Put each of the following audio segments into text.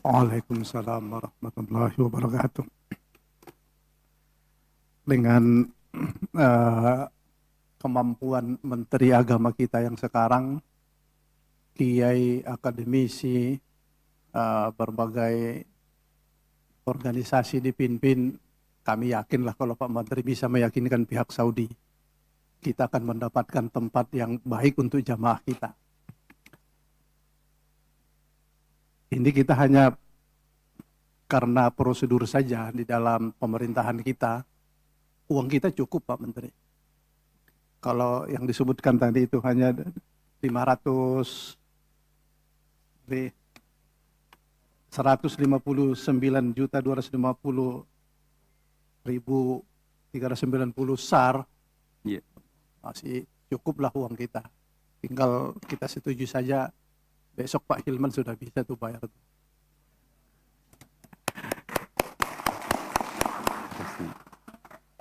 Waalaikumsalam warahmatullahi wabarakatuh. Dengan kemampuan Menteri Agama kita yang sekarang, kiai, akademisi, berbagai organisasi dipimpin, kami yakinlah kalau Pak Menteri bisa meyakinkan pihak Saudi, kita akan mendapatkan tempat yang baik untuk jamaah kita. Ini kita hanya karena prosedur saja di dalam pemerintahan kita, uang kita cukup Pak Menteri. Kalau yang disebutkan tadi itu hanya 159.250.390 SAR, masih cukuplah uang kita. Tinggal kita setuju saja, besok Pak Hilman sudah bisa tuh bayar.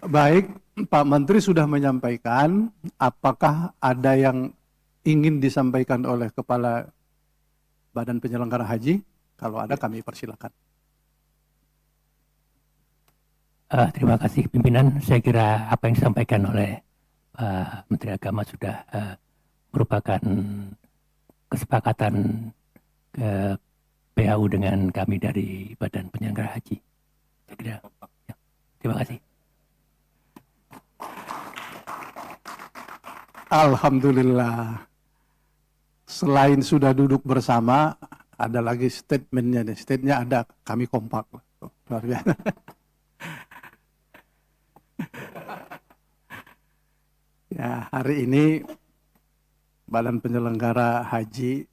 Baik, Pak Menteri sudah menyampaikan. Apakah ada yang ingin disampaikan oleh Kepala Badan Penyelenggara Haji? Kalau ada, kami persilakan. Terima kasih pimpinan. Saya kira apa yang disampaikan oleh Pak Menteri Agama sudah merupakan kesepakatan ke PAU dengan kami dari Badan Penyelenggara Haji. Saya kira, ya. Terima kasih. Alhamdulillah. Selain sudah duduk bersama, ada lagi statementnya nih. Statementnya ada, kami kompak. Luar biasa. Ya, hari ini Badan Penyelenggara Haji,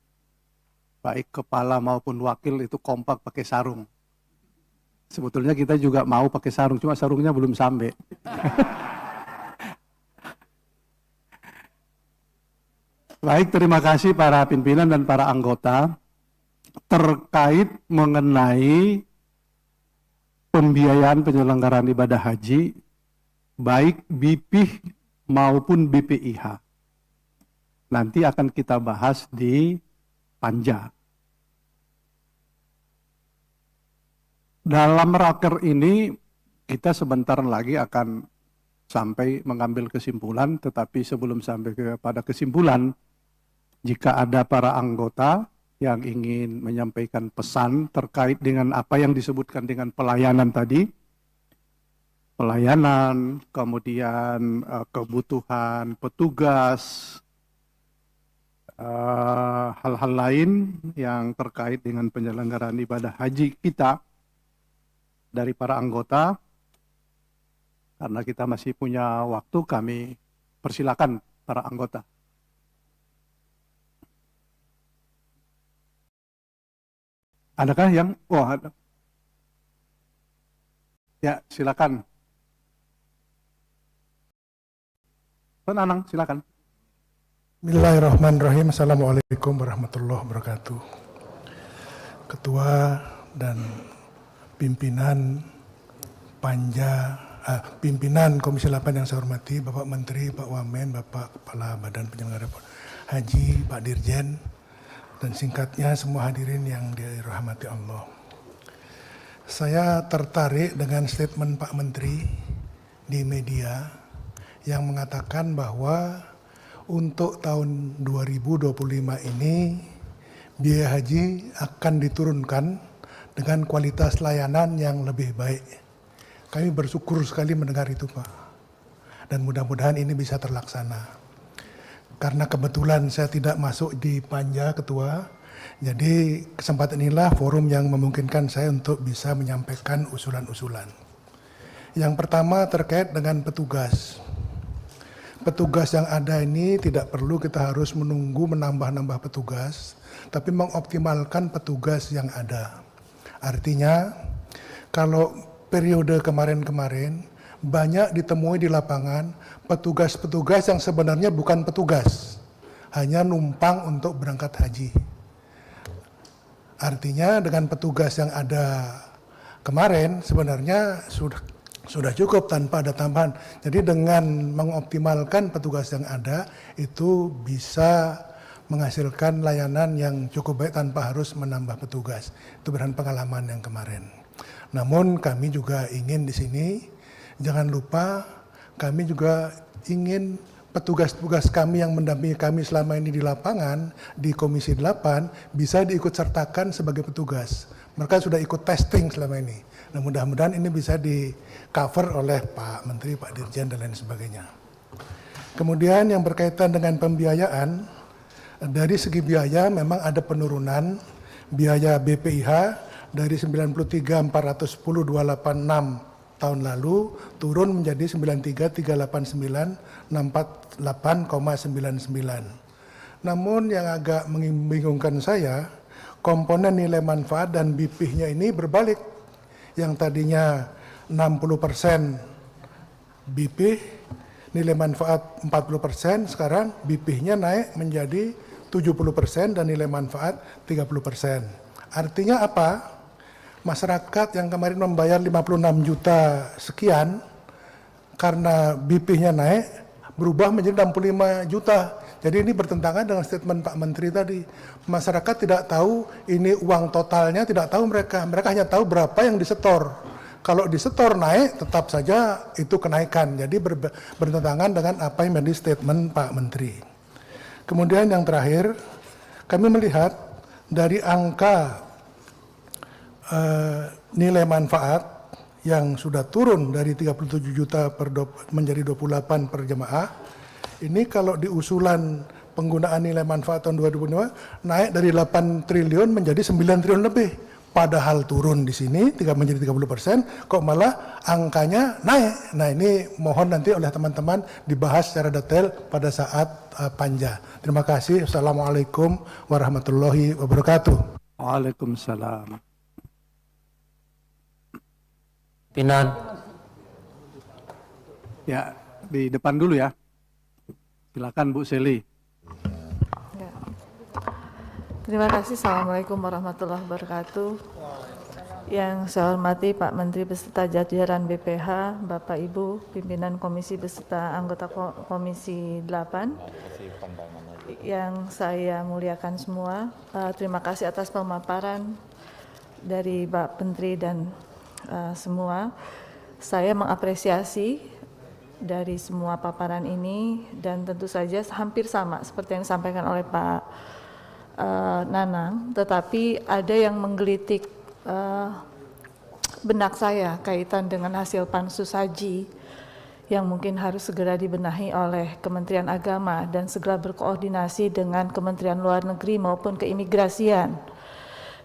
baik kepala maupun wakil itu kompak pakai sarung. Sebetulnya kita juga mau pakai sarung, cuma sarungnya belum sampai. Baik, terima kasih para pimpinan dan para anggota terkait mengenai pembiayaan penyelenggaraan ibadah haji, baik BPIH maupun BPIH. Nanti akan kita bahas di Panja. Dalam raker ini kita sebentar lagi akan sampai mengambil kesimpulan, tetapi sebelum sampai kepada kesimpulan, jika ada para anggota yang ingin menyampaikan pesan terkait dengan apa yang disebutkan dengan pelayanan tadi, pelayanan, kemudian kebutuhan petugas, hal-hal lain yang terkait dengan penyelenggaraan ibadah haji kita dari para anggota, karena kita masih punya waktu, kami persilakan para anggota. Adakah yang, ada. Ya, silakan. Tuan Anang, silakan. Bismillahirrahmanirrahim. Assalamualaikum warahmatullahi wabarakatuh. Ketua dan pimpinan Panja, pimpinan Komisi 8 yang saya hormati, Bapak Menteri, Pak Wamen, Bapak Kepala Badan Penyelenggara Haji, Pak Dirjen, dan singkatnya semua hadirin yang dirahmati Allah. Saya tertarik dengan statement Pak Menteri di media yang mengatakan bahwa untuk tahun 2025 ini biaya haji akan diturunkan dengan kualitas layanan yang lebih baik. Kami bersyukur sekali mendengar itu, Pak. Dan mudah-mudahan ini bisa terlaksana. Karena kebetulan saya tidak masuk di Panja, Ketua, jadi kesempatan inilah forum yang memungkinkan saya untuk bisa menyampaikan usulan-usulan. Yang pertama terkait dengan petugas. Petugas yang ada ini tidak perlu kita harus menunggu menambah-nambah petugas, tapi mengoptimalkan petugas yang ada. Artinya, kalau periode kemarin-kemarin, banyak ditemui di lapangan petugas-petugas yang sebenarnya bukan petugas, hanya numpang untuk berangkat haji. Artinya dengan petugas yang ada kemarin sebenarnya sudah cukup tanpa ada tambahan. Jadi dengan mengoptimalkan petugas yang ada itu bisa menghasilkan layanan yang cukup baik tanpa harus menambah petugas. Itu berdasarkan pengalaman yang kemarin. Namun kami juga ingin di sini, jangan lupa kami juga ingin petugas-petugas kami yang mendampingi kami selama ini di lapangan, di Komisi 8, bisa diikut sertakan sebagai petugas. Mereka sudah ikut testing selama ini. Nah, mudah-mudahan ini bisa di-cover oleh Pak Menteri, Pak Dirjen, dan lain sebagainya. Kemudian yang berkaitan dengan pembiayaan, dari segi biaya memang ada penurunan biaya BPIH dari 93.410.286 tahun lalu turun menjadi 93.389.648,99. Namun yang agak membingungkan saya, komponen nilai manfaat dan BP-nya ini berbalik. Yang tadinya 60% BP, nilai manfaat 40%, sekarang BP-nya naik menjadi 70% dan nilai manfaat 30%. Artinya apa? Masyarakat yang kemarin membayar 56 juta sekian, karena BP-nya naik, berubah menjadi 65 juta. Jadi ini bertentangan dengan statement Pak Menteri tadi. Masyarakat tidak tahu ini uang totalnya, tidak tahu mereka. Mereka hanya tahu berapa yang disetor. Kalau disetor naik, tetap saja itu kenaikan. Jadi bertentangan dengan apa yang menjadi statement Pak Menteri. Kemudian yang terakhir, kami melihat dari angka nilai manfaat yang sudah turun dari 37 juta menjadi 28 per jemaah, ini kalau di usulan penggunaan nilai manfaat tahun 2005 naik dari 8 triliun menjadi 9 triliun lebih. Padahal turun di sini menjadi 30%, kok malah angkanya naik. Nah, ini mohon nanti oleh teman-teman dibahas secara detail pada saat panja. Terima kasih. Assalamualaikum warahmatullahi wabarakatuh. Waalaikumsalam. Pimpinan. Ya, di depan dulu ya. Silakan Bu Seli. Ya. Terima kasih. Assalamualaikum warahmatullahi wabarakatuh. Yang saya hormati Pak Menteri beserta jajaran BPH, Bapak Ibu, pimpinan komisi beserta anggota Komisi 8, yang saya muliakan semua. Terima kasih atas pemaparan dari Pak Menteri dan semua. Saya mengapresiasi dari semua paparan ini, dan tentu saja hampir sama seperti yang disampaikan oleh Pak Nanang, tetapi ada yang menggelitik benak saya kaitan dengan hasil pansus haji yang mungkin harus segera dibenahi oleh Kementerian Agama dan segera berkoordinasi dengan Kementerian Luar Negeri maupun keimigrasian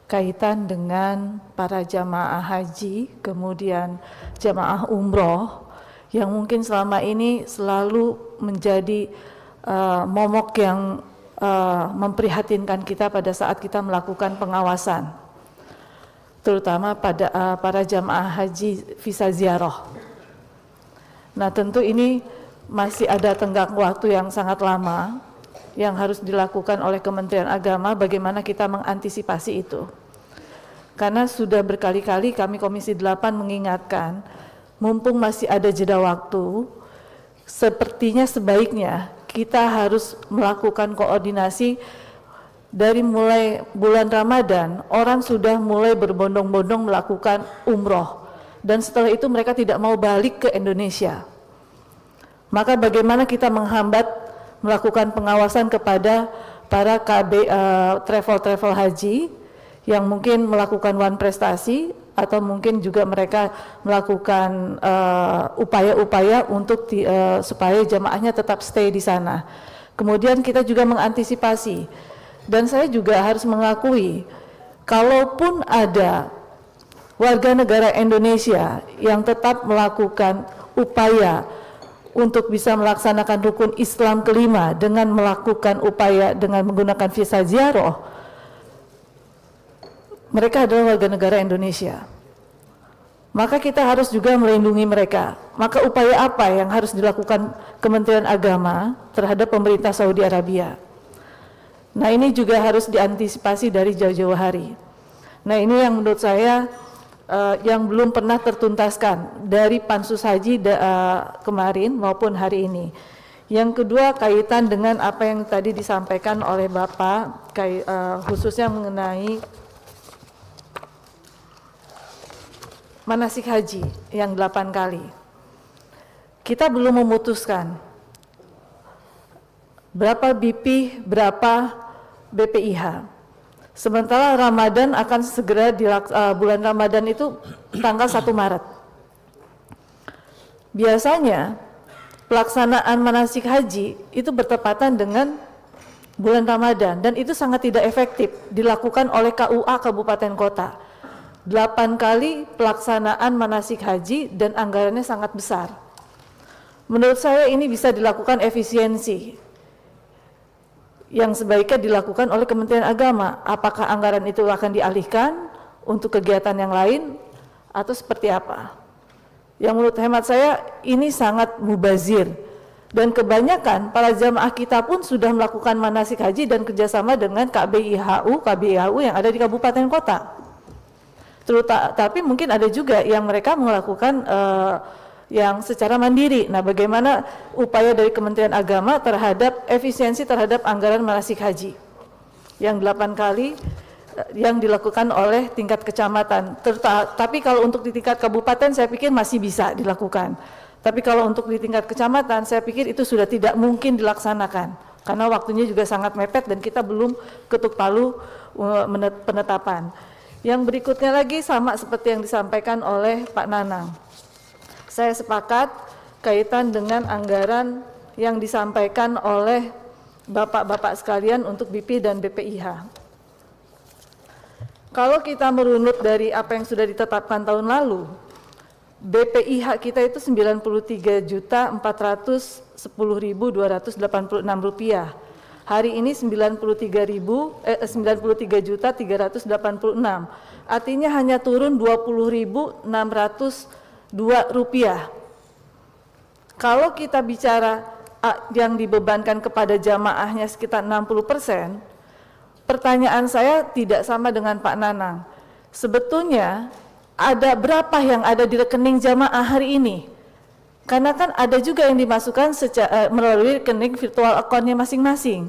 kaitan dengan para jamaah haji, kemudian jamaah umroh yang mungkin selama ini selalu menjadi momok yang memprihatinkan kita pada saat kita melakukan pengawasan, terutama pada para jamaah haji visa ziarah. Nah, tentu ini masih ada tenggang waktu yang sangat lama yang harus dilakukan oleh Kementerian Agama, bagaimana kita mengantisipasi itu. Karena sudah berkali-kali kami Komisi 8 mengingatkan, mumpung masih ada jeda waktu, sepertinya sebaiknya kita harus melakukan koordinasi. Dari mulai bulan Ramadan, orang sudah mulai berbondong-bondong melakukan umroh, dan setelah itu mereka tidak mau balik ke Indonesia. Maka bagaimana kita menghambat melakukan pengawasan kepada para travel haji yang mungkin melakukan one prestasi, atau mungkin juga mereka melakukan upaya-upaya untuk supaya jamaahnya tetap stay di sana. Kemudian kita juga mengantisipasi, dan saya juga harus mengakui, kalaupun ada warga negara Indonesia yang tetap melakukan upaya untuk bisa melaksanakan rukun Islam kelima dengan melakukan upaya dengan menggunakan visa ziarah, mereka adalah warga negara Indonesia. Maka kita harus juga melindungi mereka. Maka upaya apa yang harus dilakukan Kementerian Agama terhadap pemerintah Saudi Arabia? Nah, ini juga harus diantisipasi dari jauh-jauh hari. Nah, ini yang menurut saya yang belum pernah tertuntaskan dari pansus haji kemarin maupun hari ini. Yang kedua kaitan dengan apa yang tadi disampaikan oleh Bapak, khususnya mengenai manasik haji yang 8 kali. Kita belum memutuskan berapa BP, berapa BPIH. Sementara Ramadan akan segera bulan Ramadan itu tanggal 1 Maret. Biasanya pelaksanaan manasik haji itu bertepatan dengan bulan Ramadan dan itu sangat tidak efektif dilakukan oleh KUA kabupaten kota. 8 kali pelaksanaan manasik haji dan anggarannya sangat besar. Menurut saya ini bisa dilakukan efisiensi yang sebaiknya dilakukan oleh Kementerian Agama. Apakah anggaran itu akan dialihkan untuk kegiatan yang lain atau seperti apa? Yang menurut hemat saya ini sangat mubazir dan kebanyakan para jamaah kita pun sudah melakukan manasik haji dan kerjasama dengan KBIHU yang ada di kabupaten kota. Tapi mungkin ada juga yang mereka melakukan yang secara mandiri. Nah, bagaimana upaya dari Kementerian Agama terhadap efisiensi terhadap anggaran manasik haji yang 8 kali yang dilakukan oleh tingkat kecamatan. Tapi kalau untuk di tingkat kabupaten saya pikir masih bisa dilakukan. Tapi kalau untuk di tingkat kecamatan saya pikir itu sudah tidak mungkin dilaksanakan karena waktunya juga sangat mepet dan kita belum ketuk palu penetapan. Yang berikutnya lagi sama seperti yang disampaikan oleh Pak Nanang. Saya sepakat kaitan dengan anggaran yang disampaikan oleh Bapak-bapak sekalian untuk BP dan BPIH. Kalau kita merunut dari apa yang sudah ditetapkan tahun lalu, BPIH kita itu Rp93.410.286. Hari ini 93.386. Artinya hanya turun Rp20.602. Kalau kita bicara yang dibebankan kepada jamaahnya sekitar 60%, pertanyaan saya tidak sama dengan Pak Nanang. Sebetulnya ada berapa yang ada di rekening jamaah hari ini? Karena kan ada juga yang dimasukkan melalui rekening virtual account-nya masing-masing.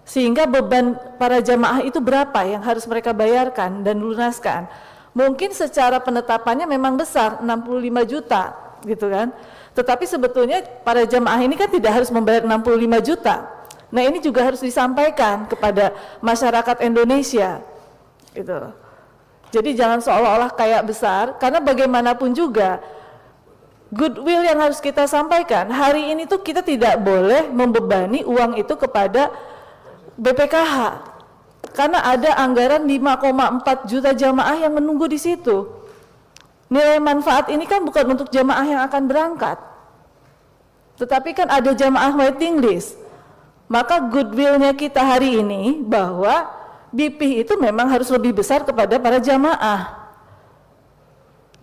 Sehingga beban para jamaah itu berapa yang harus mereka bayarkan dan lunaskan. Mungkin secara penetapannya memang besar, 65 juta gitu kan. Tetapi sebetulnya para jamaah ini kan tidak harus membayar 65 juta. Nah, ini juga harus disampaikan kepada masyarakat Indonesia. Gitu. Jadi jangan seolah-olah kayak besar, karena bagaimanapun juga goodwill yang harus kita sampaikan, hari ini tuh kita tidak boleh membebani uang itu kepada BPKH karena ada anggaran 5,4 juta jamaah yang menunggu di situ. Nilai manfaat ini kan bukan untuk jamaah yang akan berangkat, tetapi kan ada jamaah waiting list. Maka goodwill-nya kita hari ini bahwa BP itu memang harus lebih besar kepada para jamaah.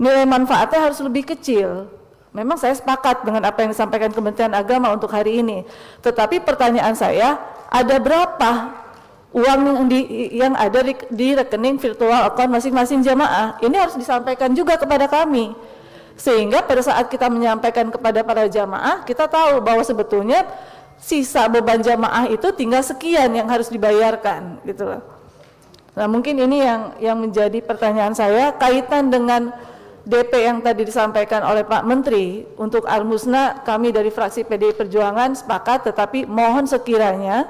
Nilai manfaatnya harus lebih kecil. Memang saya sepakat dengan apa yang disampaikan Kementerian Agama untuk hari ini. Tetapi pertanyaan saya, ada berapa uang yang ada di rekening virtual account masing-masing jamaah? Ini harus disampaikan juga kepada kami. Sehingga pada saat kita menyampaikan kepada para jamaah, kita tahu bahwa sebetulnya sisa beban jamaah itu tinggal sekian yang harus dibayarkan, gitu loh. Nah, mungkin ini yang menjadi pertanyaan saya kaitan dengan DP yang tadi disampaikan oleh Pak Menteri. Untuk Al-Musna, kami dari fraksi PDI Perjuangan sepakat, tetapi mohon sekiranya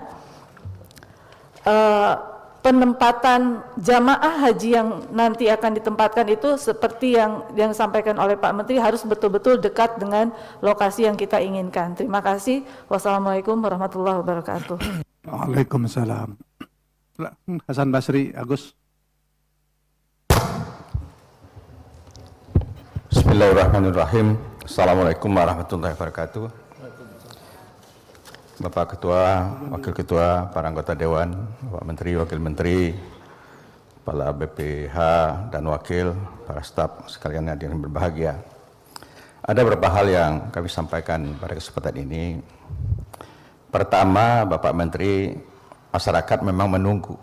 penempatan jamaah haji yang nanti akan ditempatkan itu seperti yang disampaikan oleh Pak Menteri, harus betul-betul dekat dengan lokasi yang kita inginkan. Terima kasih. Wassalamualaikum warahmatullahi wabarakatuh. Waalaikumsalam. Hasan Basri, Agus. Bismillahirrahmanirrahim. Assalamualaikum warahmatullahi wabarakatuh. Bapak Ketua, Wakil Ketua, para anggota Dewan, Bapak Menteri, Wakil Menteri, Kepala BPH dan Wakil, para staf sekalian yang berbahagia. Ada beberapa hal yang kami sampaikan pada kesempatan ini. Pertama, Bapak Menteri, masyarakat memang menunggu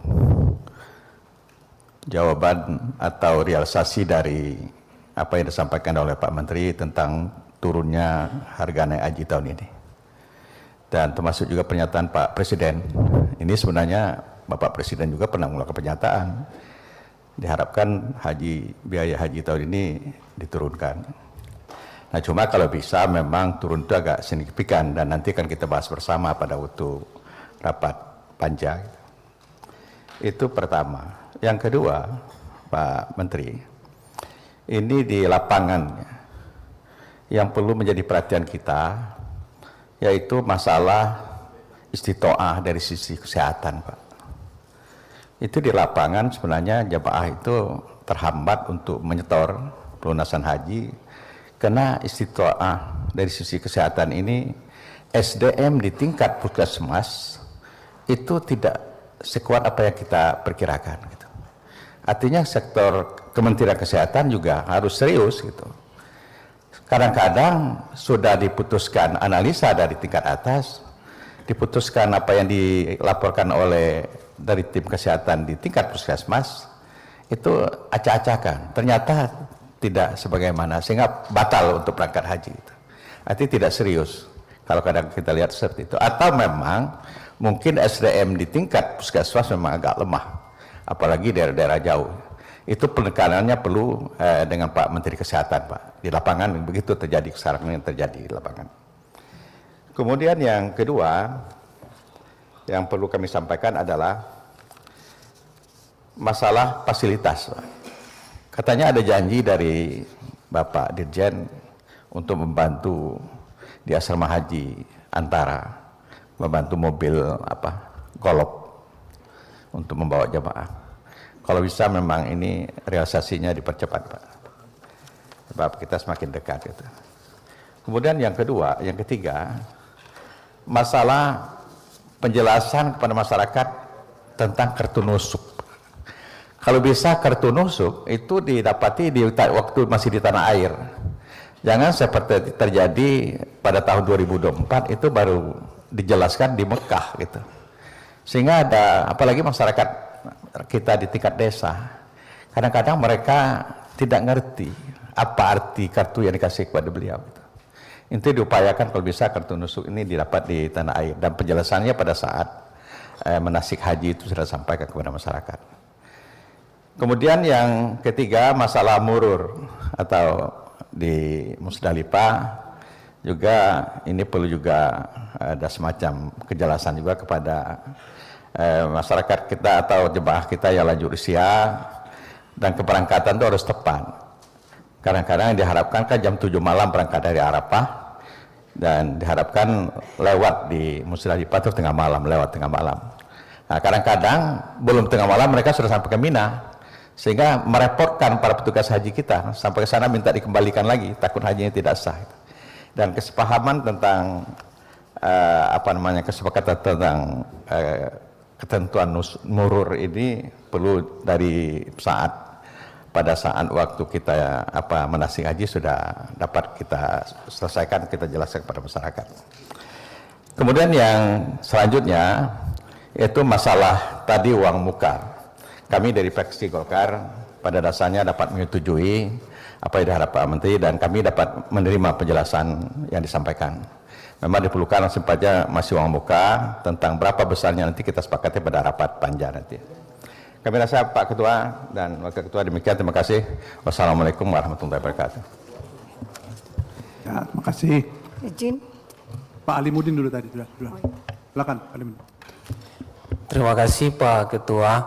jawaban atau realisasi dari apa yang disampaikan oleh Pak Menteri tentang turunnya harga naik haji tahun ini. dan termasuk juga pernyataan Pak Presiden. Ini sebenarnya Bapak Presiden juga pernah mengeluarkan pernyataan. Diharapkan biaya haji tahun ini diturunkan. Nah, cuma kalau bisa memang turun itu agak signifikan dan nanti akan kita bahas bersama pada waktu rapat panja. Itu pertama. Yang kedua, Pak Menteri, ini di lapangan yang perlu menjadi perhatian kita, yaitu masalah istitoah dari sisi kesehatan, Pak. Itu di lapangan sebenarnya jemaah itu terhambat untuk menyetor pelunasan haji karena istitoah dari sisi kesehatan ini SDM di tingkat puskesmas itu tidak sekuat apa yang kita perkirakan gitu. Artinya sektor Kementerian Kesehatan juga harus serius gitu. Kadang-kadang sudah diputuskan analisa dari tingkat atas, diputuskan apa yang dilaporkan oleh dari tim kesehatan di tingkat puskesmas, itu acak-acakan. Ternyata tidak sebagaimana, sehingga batal untuk berangkat haji. Artinya tidak serius, kalau kadang kita lihat seperti itu. Atau memang mungkin SDM di tingkat puskesmas memang agak lemah, apalagi daerah-daerah jauh. Itu penekanannya perlu dengan Pak Menteri Kesehatan, Pak. Di lapangan begitu terjadi, sekarang yang terjadi di lapangan. Kemudian yang kedua, yang perlu kami sampaikan adalah masalah fasilitas. Katanya ada janji dari Bapak Dirjen untuk membantu di asrama haji Antara, membantu mobil golf untuk membawa jemaah. Kalau bisa memang ini realisasinya dipercepat, Pak. Sebab kita semakin dekat itu. Kemudian yang ketiga, masalah penjelasan kepada masyarakat tentang kartu nusuk. Kalau bisa kartu nusuk itu didapati di waktu masih di tanah air. Jangan seperti terjadi pada tahun 2024 itu baru dijelaskan di Mekah gitu. Sehingga ada, apalagi masyarakat kita di tingkat desa, kadang-kadang mereka tidak ngerti apa arti kartu yang dikasih kepada beliau gitu. Itu diupayakan kalau bisa kartu nusuk ini didapat di tanah air, dan penjelasannya pada saat manasik haji itu sudah sampaikan kepada masyarakat. Kemudian yang ketiga, masalah murur atau di Musdalifah juga ini perlu juga ada semacam kejelasan juga kepada masyarakat kita atau jemaah kita yang lanjut usia, dan keberangkatan itu harus tepat. Kadang-kadang diharapkan kan jam 7 malam berangkat dari Arafah, dan diharapkan lewat di Musdalifah itu lewat tengah malam. Nah, kadang-kadang belum tengah malam mereka sudah sampai ke Mina, sehingga merepotkan para petugas haji kita, sampai ke sana minta dikembalikan lagi, takut hajinya tidak sah. Dan kesepahaman tentang kesepakatan tentang ketentuan murur ini perlu dari pada saat waktu kita manasik haji sudah dapat kita selesaikan, kita jelaskan kepada masyarakat. Kemudian yang selanjutnya yaitu masalah tadi uang muka. Kami dari fraksi Golkar pada dasarnya dapat menyetujui apa yang diharapkan Pak Menteri, dan kami dapat menerima penjelasan yang disampaikan. Memang diperlukan sifatnya masih uang muka, tentang berapa besarnya nanti kita sepakati pada rapat panja nanti. Kami rasa Pak Ketua dan Wakil Ketua demikian, terima kasih. Wassalamualaikum warahmatullahi wabarakatuh. Ya, terima kasih. Izin. Pak Alimuddin dulu tadi sudah. Silakan Pak Alimuddin. Terima kasih Pak Ketua,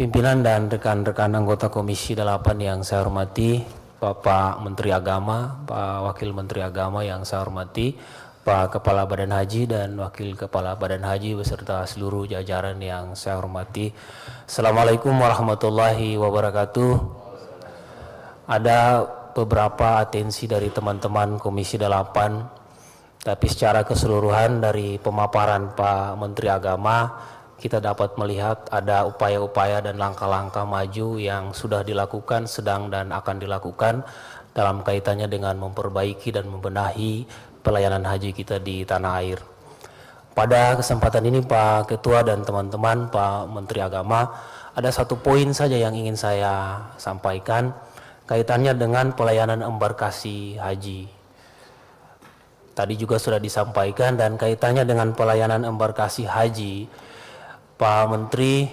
pimpinan dan rekan-rekan anggota Komisi 8 yang saya hormati, Bapak Menteri Agama, Pak Wakil Menteri Agama yang saya hormati, Pak Kepala Badan Haji dan Wakil Kepala Badan Haji beserta seluruh jajaran yang saya hormati. Assalamualaikum warahmatullahi wabarakatuh. Ada beberapa atensi dari teman-teman Komisi 8, tapi secara keseluruhan dari pemaparan Pak Menteri Agama, kita dapat melihat ada upaya-upaya dan langkah-langkah maju yang sudah dilakukan, sedang dan akan dilakukan dalam kaitannya dengan memperbaiki dan membenahi pelayanan haji kita di tanah air. Pada kesempatan ini Pak Ketua dan teman-teman, Pak Menteri Agama, ada satu poin saja yang ingin saya sampaikan kaitannya dengan pelayanan embarkasi haji. tadi juga sudah disampaikan, dan kaitannya dengan pelayanan embarkasi haji, Pak Menteri,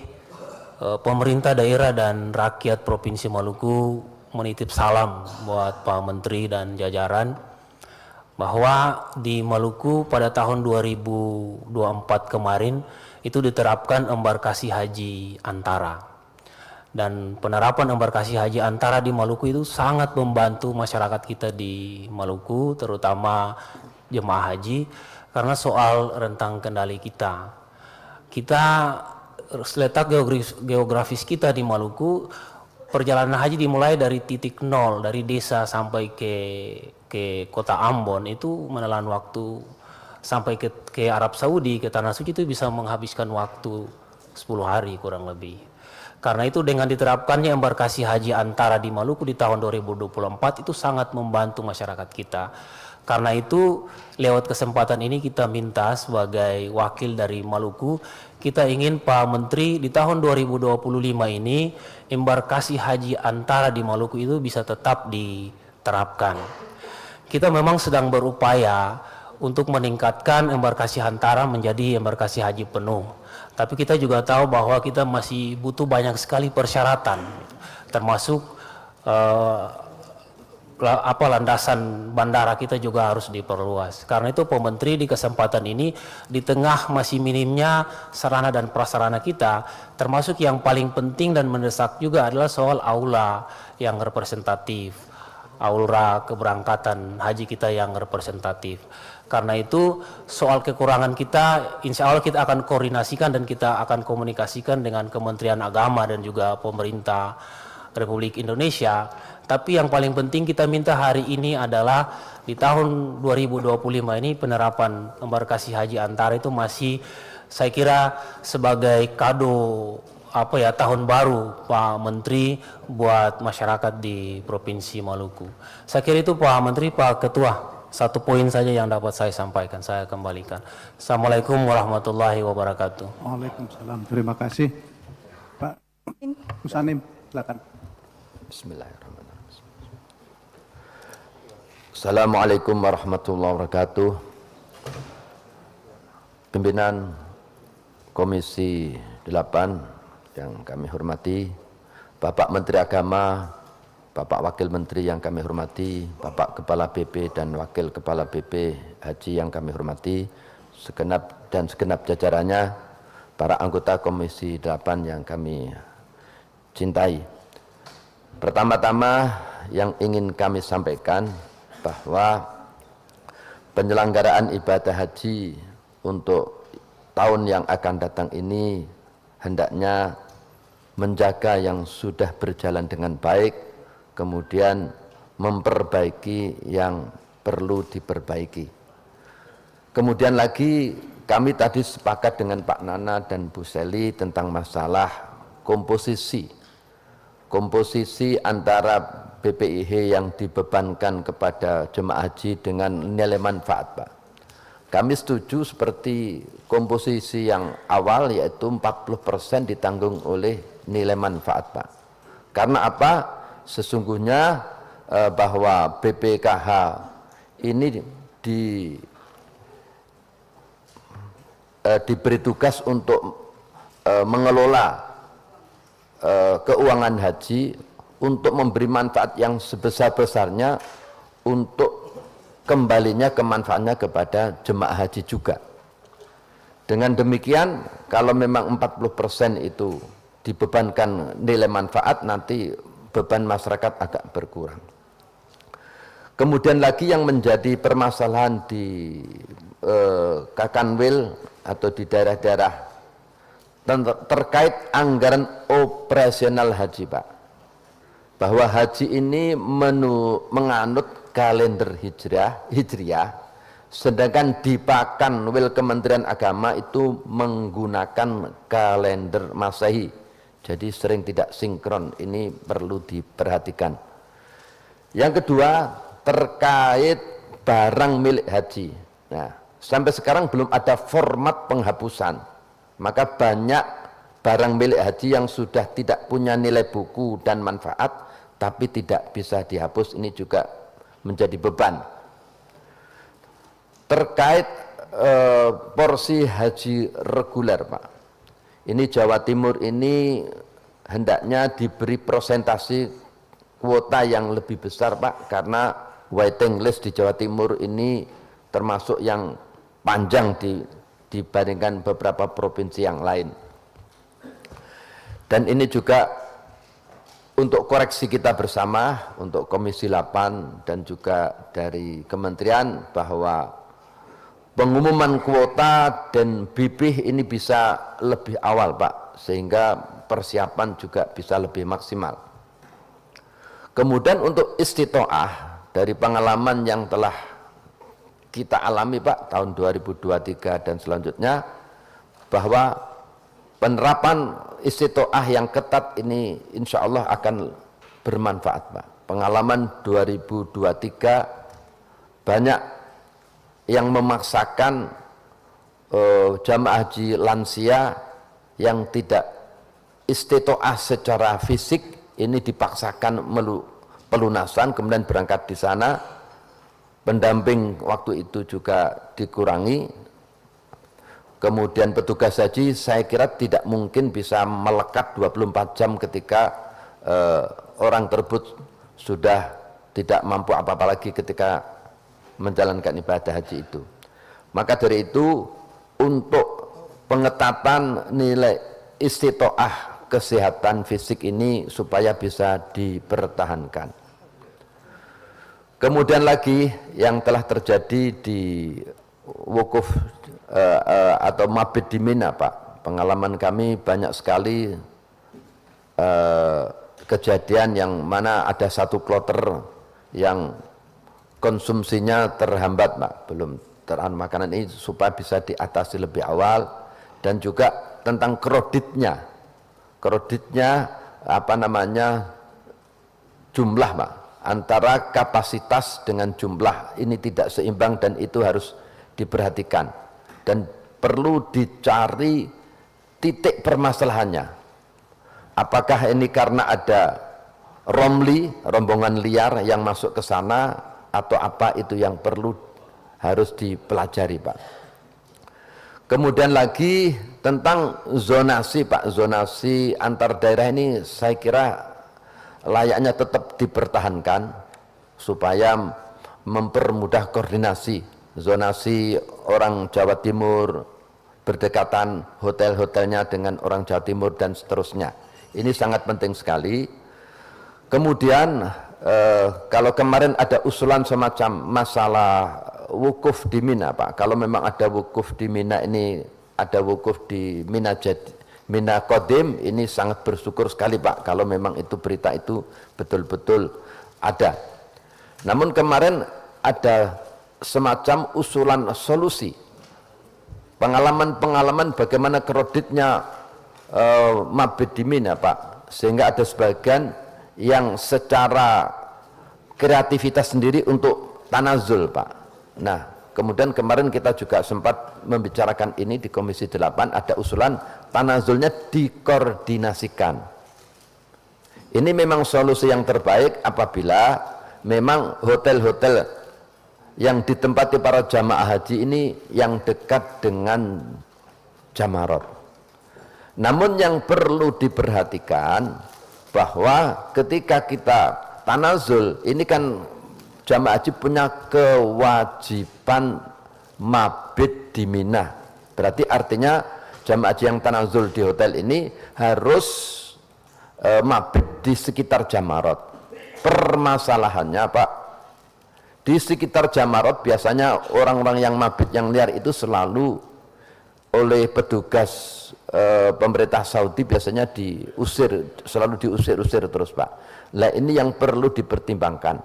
pemerintah daerah dan rakyat Provinsi Maluku menitip salam buat Pak Menteri dan jajaran bahwa di Maluku pada tahun 2024 kemarin itu diterapkan embarkasi haji antara. Dan penerapan embarkasi haji antara di Maluku itu sangat membantu masyarakat kita di Maluku, terutama jemaah haji, karena soal rentang kendali kita. Kita letak geografis kita di Maluku, perjalanan haji dimulai dari titik nol, dari desa sampai ke kota Ambon itu menelan waktu, sampai ke Arab Saudi, ke Tanah Suci itu bisa menghabiskan waktu 10 hari kurang lebih. Karena itu dengan diterapkannya embarkasi haji antara di Maluku di tahun 2024 itu sangat membantu masyarakat kita. Karena itu lewat kesempatan ini kita minta sebagai wakil dari Maluku, kita ingin Pak Menteri di tahun 2025 ini embarkasi haji antara di Maluku itu bisa tetap diterapkan. Kita memang sedang berupaya untuk meningkatkan embarkasi antara menjadi embarkasi haji penuh. Tapi kita juga tahu bahwa kita masih butuh banyak sekali persyaratan, termasuk landasan bandara kita juga harus diperluas. Karena itu Pak Menteri di kesempatan ini, di tengah masih minimnya sarana dan prasarana kita, termasuk yang paling penting dan mendesak juga adalah soal aula yang representatif, aula keberangkatan haji kita yang representatif. Karena itu soal kekurangan kita, insya Allah kita akan koordinasikan dan kita akan komunikasikan dengan Kementerian Agama dan juga pemerintah Republik Indonesia. Tapi yang paling penting kita minta hari ini adalah di tahun 2025 ini penerapan embarkasi haji antara itu masih saya kira sebagai kado tahun baru Pak Menteri buat masyarakat di Provinsi Maluku. Saya kira itu Pak Menteri, Pak Ketua. Satu poin saja yang dapat saya sampaikan, saya kembalikan. Assalamualaikum warahmatullahi wabarakatuh. Waalaikumsalam. Terima kasih. Pak Husanim, silakan. Bismillahirrahmanirrahim. Assalamualaikum warahmatullahi wabarakatuh. Pimpinan Komisi 8 yang kami hormati, Bapak Menteri Agama, Bapak Wakil Menteri yang kami hormati, Bapak Kepala BP dan Wakil Kepala BP Haji yang kami hormati, segenap jajarannya, para anggota Komisi 8 yang kami cintai. Pertama-tama yang ingin kami sampaikan bahwa penyelenggaraan ibadah haji untuk tahun yang akan datang ini hendaknya menjaga yang sudah berjalan dengan baik, kemudian memperbaiki yang perlu diperbaiki. Kemudian lagi kami tadi sepakat dengan Pak Nana dan Bu Seli tentang masalah komposisi antara BPIH yang dibebankan kepada jemaah haji dengan nilai manfaat, Pak. Kami setuju seperti komposisi yang awal, yaitu 40% ditanggung oleh nilai manfaat, Pak. Karena apa? Sesungguhnya bahwa BPKH ini diberi tugas untuk mengelola keuangan haji untuk memberi manfaat yang sebesar-besarnya untuk kembalinya kemanfaatnya kepada jemaah haji juga. Dengan demikian, kalau memang 40% itu dibebankan nilai manfaat, nanti beban masyarakat agak berkurang. Kemudian lagi yang menjadi permasalahan di Kakanwil atau di daerah-daerah terkait anggaran operasional haji, Pak. Bahwa haji ini menganut kalender hijriah, sedangkan di Pakanwil Kementerian Agama itu menggunakan kalender Masehi. Jadi sering tidak sinkron, ini perlu diperhatikan. Yang kedua, terkait barang milik haji. Nah, sampai sekarang belum ada format penghapusan. Maka banyak barang milik haji yang sudah tidak punya nilai buku dan manfaat, tapi tidak bisa dihapus, ini juga menjadi beban. terkait porsi haji reguler Pak. Ini Jawa Timur ini hendaknya diberi presentasi kuota yang lebih besar Pak, karena waiting list di Jawa Timur ini termasuk yang panjang dibandingkan beberapa provinsi yang lain. Dan ini juga untuk koreksi kita bersama, untuk Komisi 8 dan juga dari Kementerian, bahwa pengumuman kuota dan BPIH ini bisa lebih awal Pak, sehingga persiapan juga bisa lebih maksimal. Kemudian untuk istitoah, dari pengalaman yang telah kita alami Pak tahun 2023 dan selanjutnya, bahwa penerapan istitoah yang ketat ini insya Allah akan bermanfaat Pak. Pengalaman 2023 banyak yang memaksakan jamaah haji lansia yang tidak istitoah secara fisik, ini dipaksakan pelunasan, kemudian berangkat di sana. Pendamping waktu itu juga dikurangi. Kemudian petugas haji saya kira tidak mungkin bisa melekat 24 jam ketika orang tersebut sudah tidak mampu apa-apa lagi ketika menjalankan ibadah haji itu. Maka dari itu, untuk pengetatan nilai istitoah kesehatan fisik ini supaya bisa dipertahankan. Kemudian lagi yang telah terjadi di wukuf atau mabit di Mina Pak, pengalaman kami banyak sekali kejadian yang mana ada satu kloter yang konsumsinya terhambat Pak, belum terang makanan ini supaya bisa diatasi lebih awal. Dan juga tentang kreditnya apa namanya, jumlah Pak, antara kapasitas dengan jumlah ini tidak seimbang, dan itu harus diperhatikan dan perlu dicari titik permasalahannya. Apakah ini karena ada rombongan liar yang masuk ke sana, atau apa, itu yang perlu harus dipelajari Pak. Kemudian lagi tentang zonasi Pak, zonasi antar daerah ini saya kira layaknya tetap dipertahankan supaya mempermudah koordinasi. Zonasi orang Jawa Timur berdekatan hotel-hotelnya dengan orang Jawa Timur dan seterusnya. Ini sangat penting sekali. Kemudian kalau kemarin ada usulan semacam masalah wukuf di Mina Pak, kalau memang ada wukuf di Mina, ini ada wukuf di Mina Qadim, ini sangat bersyukur sekali Pak kalau memang itu berita itu betul-betul ada. Namun kemarin ada semacam usulan solusi, pengalaman bagaimana kreditnya mabit di Mina Pak, sehingga ada sebagian yang secara kreativitas sendiri untuk tanazul Pak. Nah, kemudian kemarin kita juga sempat membicarakan ini di Komisi 8, ada usulan tanazulnya dikoordinasikan. Ini memang solusi yang terbaik apabila memang hotel-hotel yang ditempati para jamaah haji ini yang dekat dengan Jamarot. Namun yang perlu diperhatikan bahwa ketika kita tanazul, ini kan jamaah haji punya kewajiban mabit di Mina. Berarti artinya jamaah haji yang tanazul di hotel ini harus mabit di sekitar Jamarot. Permasalahannya Pak, di sekitar Jamarot biasanya orang-orang yang mabit yang liar itu selalu oleh petugas pemerintah Saudi biasanya diusir, selalu diusir-usir terus Pak. Nah ini yang perlu dipertimbangkan.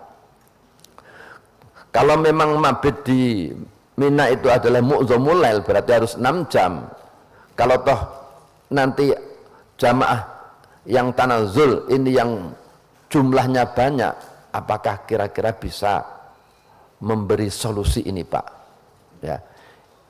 Kalau memang mabit di Mina itu adalah mu'zamul lail, berarti harus 6 jam. Kalau toh nanti jamaah yang tanazul ini yang jumlahnya banyak, apakah kira-kira bisa memberi solusi ini Pak? Ya,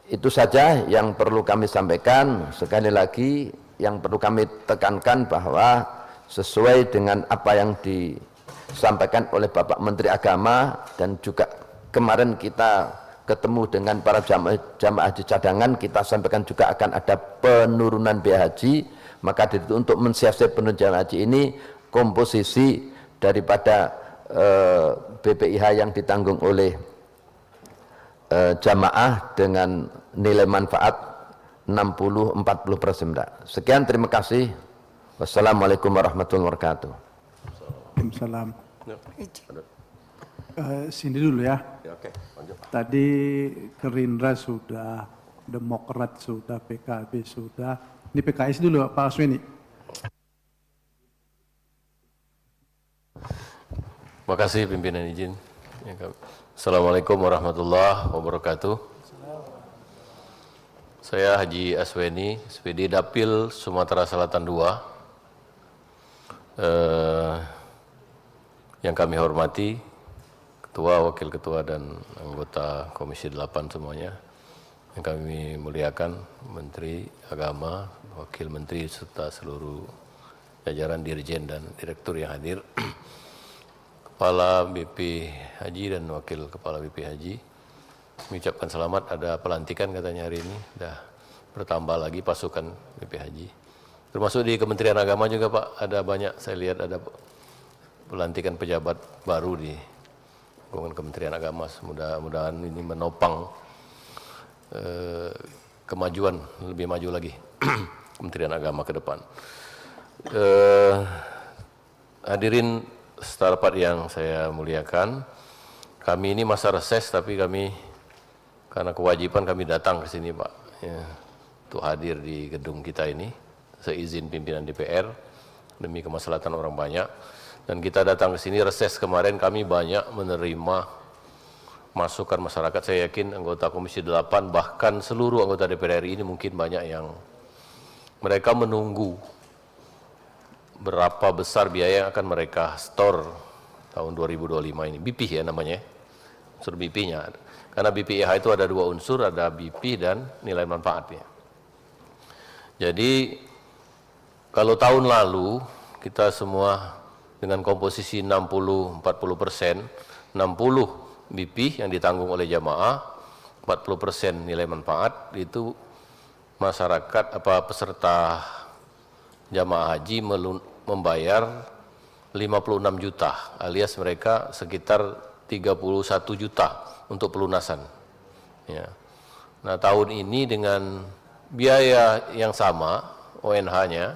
itu saja yang perlu kami sampaikan. Sekali lagi yang perlu kami tekankan bahwa sesuai dengan apa yang disampaikan oleh Bapak Menteri Agama, dan juga kemarin kita ketemu dengan para jamaah haji cadangan, kita sampaikan juga akan ada penurunan biaya haji. Maka dari itu untuk mensiasati penurunan jamaah haji ini, komposisi daripada BPIH yang ditanggung oleh jamaah dengan nilai manfaat 60-40%. Sekian, terima kasih. Wassalamualaikum warahmatullahi wabarakatuh. Waalaikumsalam. Sini dulu ya. Tadi Gerindra sudah, Demokrat sudah, PKB sudah. Ini PKS dulu Pak Asweni. Terima kasih pimpinan izin. Assalamualaikum warahmatullahi wabarakatuh. Saya Haji Asweni, SPD Dapil Sumatera Selatan 2. Yang kami hormati, Ketua, Wakil Ketua, dan anggota Komisi 8 semuanya. Yang kami muliakan Menteri Agama, Wakil Menteri, serta seluruh jajaran Dirjen dan Direktur yang hadir. Kepala BP Haji dan Wakil Kepala BP Haji, mengucapkan selamat, ada pelantikan katanya hari ini, dah bertambah lagi pasukan BP Haji. Termasuk di Kementerian Agama juga Pak, ada banyak, saya lihat ada pelantikan pejabat baru di Kementerian Agama. Mudah-mudahan ini menopang kemajuan, lebih maju lagi Kementerian Agama ke depan. Hadirin setarpat yang saya muliakan, kami ini masa reses, tapi kami karena kewajiban kami datang ke sini Pak, ya, untuk hadir di gedung kita ini, seizin pimpinan DPR, demi kemaslahatan orang banyak. Dan kita datang ke sini reses kemarin, kami banyak menerima masukan masyarakat. Saya yakin anggota Komisi 8, bahkan seluruh anggota DPR RI ini mungkin banyak yang mereka menunggu berapa besar biaya yang akan mereka store tahun 2025 ini. BP ya namanya, unsur BP-nya. Karena BPIH itu ada dua unsur, ada BP dan nilai manfaatnya. Jadi kalau tahun lalu kita semua dengan komposisi 60-40%, 60 BP yang ditanggung oleh jamaah, 40% nilai manfaat, itu masyarakat peserta jamaah haji membayar 56 juta, alias mereka sekitar 31 juta untuk pelunasan. Ya. Nah tahun ini dengan biaya yang sama, ONH-nya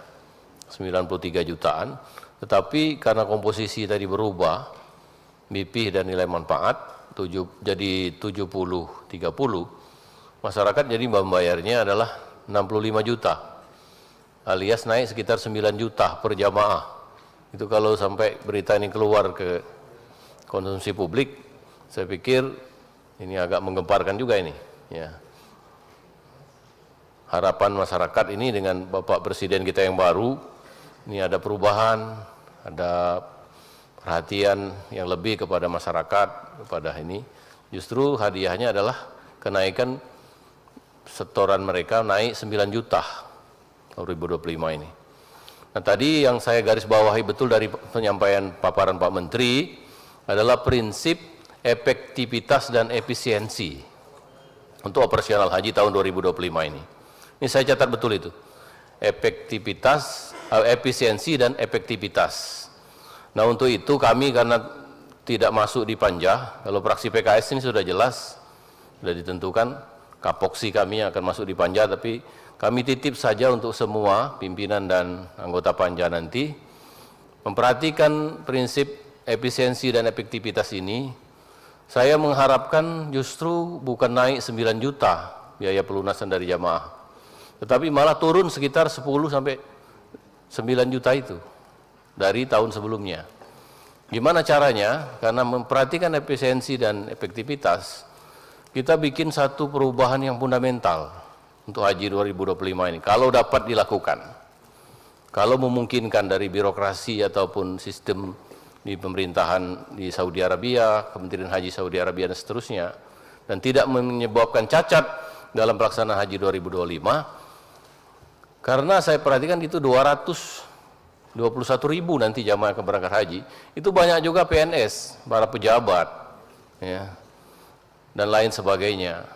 93 jutaan, tetapi karena komposisi tadi berubah, BP dan nilai manfaat jadi 70-30, masyarakat jadi membayarnya adalah 65 juta, alias naik sekitar 9 juta per jamaah. Itu kalau sampai berita ini keluar ke konsumsi publik, saya pikir ini agak menggemparkan juga ini. Ya. Harapan masyarakat ini dengan Bapak Presiden kita yang baru, ini ada perubahan, ada perhatian yang lebih kepada masyarakat, kepada ini. Justru hadiahnya adalah kenaikan setoran mereka naik 9 juta 2025 ini. Nah tadi yang saya garis bawahi betul dari penyampaian paparan Pak Menteri adalah prinsip efektivitas dan efisiensi untuk operasional haji tahun 2025 ini. Ini saya catat betul itu. Efektivitas, efisiensi dan efektivitas. Nah untuk itu kami karena tidak masuk di panja, kalau fraksi PKS ini sudah jelas, sudah ditentukan kapoksi kami yang akan masuk di panja, tapi kami titip saja untuk semua pimpinan dan anggota panja nanti memperhatikan prinsip efisiensi dan efektivitas ini. Saya mengharapkan justru bukan naik 9 juta biaya pelunasan dari jamaah, tetapi malah turun sekitar 10 sampai 9 juta itu dari tahun sebelumnya. Gimana caranya? Karena memperhatikan efisiensi dan efektivitas, kita bikin satu perubahan yang fundamental untuk haji 2025 ini. Kalau dapat dilakukan, kalau memungkinkan dari birokrasi ataupun sistem di pemerintahan di Saudi Arabia, Kementerian Haji Saudi Arabia dan seterusnya, dan tidak menyebabkan cacat dalam pelaksanaan haji 2025, karena saya perhatikan itu 221.000 nanti jamaah yang berangkat haji, itu banyak juga PNS, para pejabat, ya. dan lain sebagainya.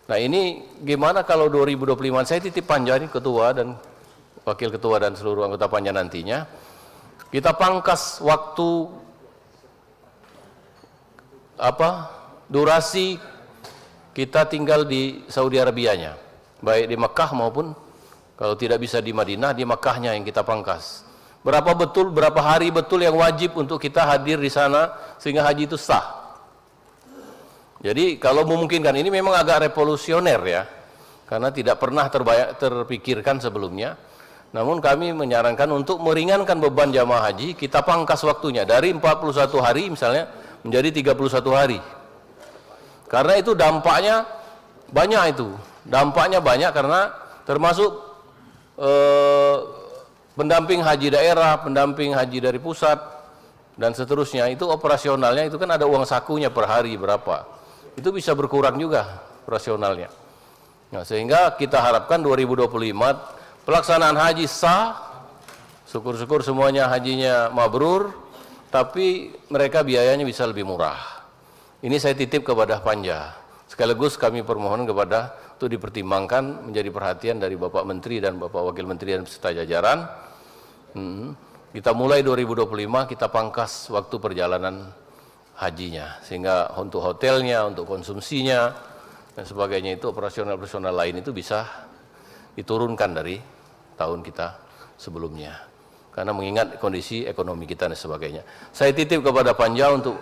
Nah ini gimana kalau 2025, saya titip Panja ini ketua dan wakil ketua dan seluruh anggota Panja nantinya, kita pangkas waktu durasi kita tinggal di Saudi Arabianya, baik di Mekah maupun kalau tidak bisa di Madinah, di Mekahnya yang kita pangkas. Berapa hari betul yang wajib untuk kita hadir di sana sehingga haji itu sah. Jadi kalau memungkinkan, ini memang agak revolusioner ya, karena tidak pernah terpikirkan sebelumnya. Namun kami menyarankan untuk meringankan beban jamaah haji, kita pangkas waktunya dari 41 hari misalnya menjadi 31 hari. Karena itu dampaknya banyak karena termasuk pendamping haji daerah, pendamping haji dari pusat dan seterusnya, itu operasionalnya itu kan ada uang sakunya per hari berapa. Itu bisa berkurang juga operasionalnya. Nah, sehingga kita harapkan 2025 pelaksanaan haji sah, syukur-syukur semuanya hajinya mabrur, tapi mereka biayanya bisa lebih murah. Ini saya titip kepada Panja. Sekaligus kami permohonan kepada untuk dipertimbangkan menjadi perhatian dari Bapak Menteri dan Bapak Wakil Menteri dan beserta jajaran. Kita mulai 2025 kita pangkas waktu perjalanan hajinya, sehingga untuk hotelnya, untuk konsumsinya dan sebagainya itu operasional lain itu bisa diturunkan dari tahun kita sebelumnya, karena mengingat kondisi ekonomi kita dan sebagainya. Saya titip kepada Panja untuk